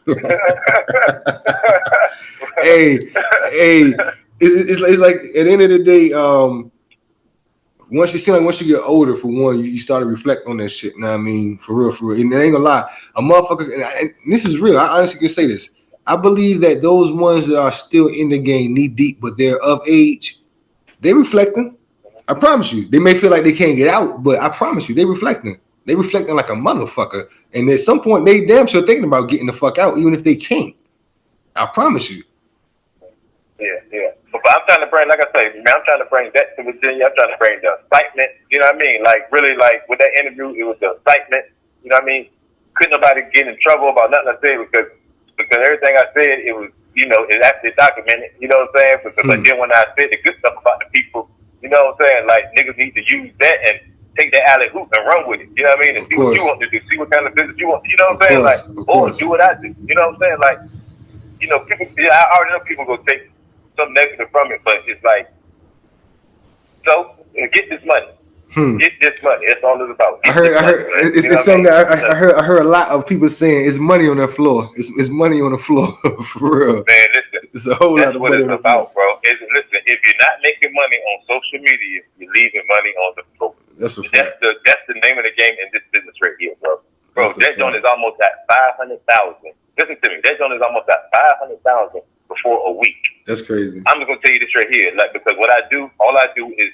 It's like at the end of the day, once you get older, for one, you start to reflect on that shit. You know what I mean? For real. And I ain't gonna lie, a motherfucker, and this is real, I honestly can say this. I believe that those ones that are still in the game knee deep, but they're of age, they reflecting. I promise you. They may feel like they can't get out, but I promise you, they reflecting. They reflecting like a motherfucker. And at some point, they damn sure thinking about getting the fuck out, even if they can't. I promise you. Yeah. But I'm trying to bring, like I say, man, I'm trying to bring that to Virginia. I'm trying to bring the excitement. You know what I mean? Like, really, like, with that interview, it was the excitement. You know what I mean? Couldn't nobody get in trouble about nothing I said because everything I said, it was you know, it's actually documented. You know what I'm saying? But then when I said the good stuff about the people, you know what I'm saying? Like niggas need to use that and take that alley hoop and run with it. You know what I mean? And see what you want to do. See what kind of business you want. You know what I'm saying? Like, or do what I do. You know what I'm saying? Like, you know, people. Yeah, I already know people gonna take some negative from it, but it's like, so get this money. Get this money. That's all it's about. I heard. It's something that I heard a lot of people saying. It's money on the floor. It's money on the floor for real. Man, listen. It's a whole lot of money on the floor. That's what it's about, bro. Listen, if you're not making money on social media, you're leaving money on the floor. That's a fact. That's the name of the game in this business right here, bro. Bro, that joint is almost at 500,000. Listen to me. That joint is almost at 500,000 before a week. That's crazy. I'm just gonna tell you this right here, like, because what I do, all I do is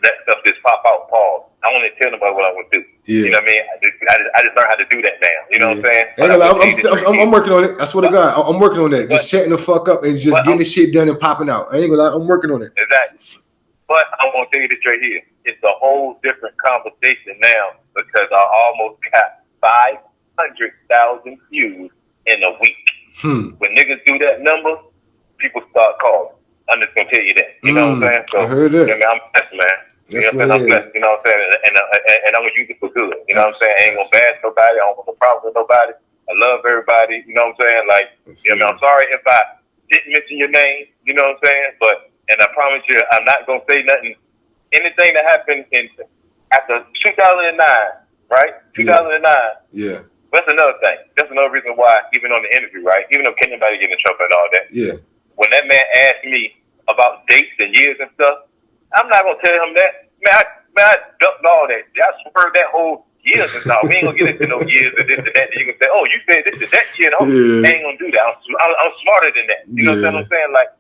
let stuff just pop out, pause. I don't want to tell nobody what I want to do. Yeah. You know what I mean? I just learned how to do that now. You know what I'm saying? I'm working on it. I swear to God, I'm working on that. Just shutting the fuck up and just getting the shit done and popping out. I ain't gonna lie, I'm working on it. Exactly. But I'm gonna tell you this right here. It's a whole different conversation now because I almost got 500,000 views in a week. When niggas do that number, people start calling. I'm just gonna tell you that. You know what I'm saying? So I heard that. I mean, I'm blessed, man. You know what I'm saying? I'm blessed. You know what I'm saying? And I'm gonna use it for good. You know what I'm saying? I ain't gonna bash nobody. I don't want no problem with nobody. I love everybody. You know what I'm saying? Like, you know, I'm sorry if I didn't mention your name. You know what I'm saying? And I promise you, I'm not gonna say nothing. Anything that happened after 2009, right? 2009. Yeah. That's another thing. That's another reason why, even on the interview, right? Even though can't nobody get in trouble and all that. Yeah. When that man asked me about dates and years and stuff, I'm not gonna tell him that. I ducked all that. I swerved that whole years and stuff. We ain't gonna get into no years and this and that. And you can say, oh, you said this and that shit. I ain't gonna do that. I'm smarter than that. You know what I'm saying? Like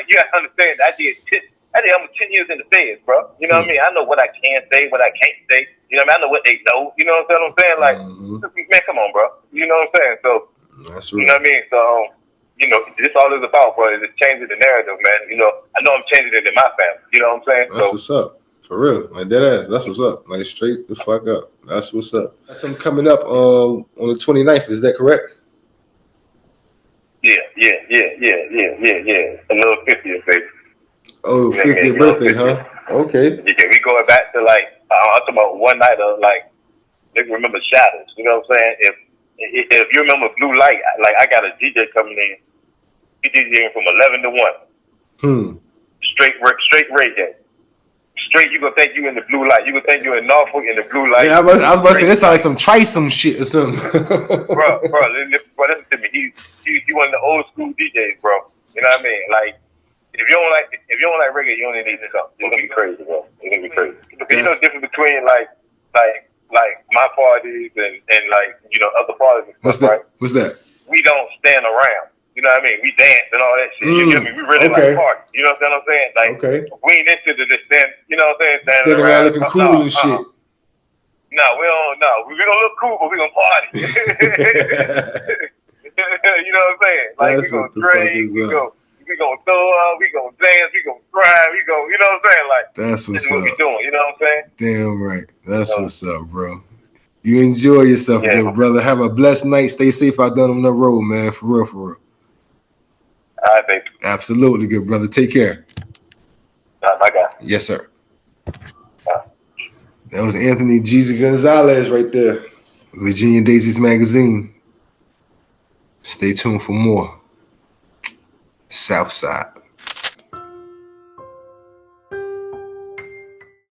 you gotta understand. I'm 10 years in the feds, bro. You know what I mean? I know what I can say, what I can't say. You know what I mean? I know what they know. You know what I'm saying? Like, man, come on, bro. You know what I'm saying? So, that's right. You know what I mean? So, you know, this all is about, bro, is changing the narrative, man. You know, I know I'm changing it in my family. You know what I'm saying? That's what's up. For real. Like, dead ass. That's what's up. Like, straight the fuck up. That's what's up. That's something coming up on the 29th. Is that correct? Yeah. A little 50th, baby. Oh, 50th birthday, huh? Okay. Yeah, we going back to, like, I'm talking about one night of, like, nigga remember Shadows. You know what I'm saying? If you remember Blue Light, like, I got a DJ coming in. He DJing from 11 to 1. Straight reggae. Straight, you gonna think you in the blue light. You gonna think you in Norfolk in the blue light. Yeah, I was about to say this sounds like some Trice shit or something. bro, listen to me. He one of the old school DJs, bro. You know what I mean? Like, if you don't like reggae, you only need this up. It's gonna be crazy, bro. It's gonna be crazy. Because you know the difference between like my parties and like, you know, other parties and stuff, right? What's that? We don't stand around. You know what I mean? We dance and all that shit. You know what I mean? We really like party. You know what I'm saying? Like, we ain't into the stand. You know what I'm saying? Standing around looking cool and shit. No, we don't. No, we gonna look cool, but we gonna party. You know what I'm saying? Like, we gonna drink, we gonna throw up, we gonna dance, we gonna cry, we gonna, you know what I'm saying? Like, that's what's this is what up. we doing. You know what I'm saying? Damn right. That's what's up, bro. You enjoy yourself, good brother. Have a blessed night. Stay safe out there on the road, man. For real, for real. All right, baby. Absolutely, good brother. Take care. My guy. Yes, sir. That was Anthony GEEZY Gonzalez right there. Virginia Daisies Magazine. Stay tuned for more. Southside.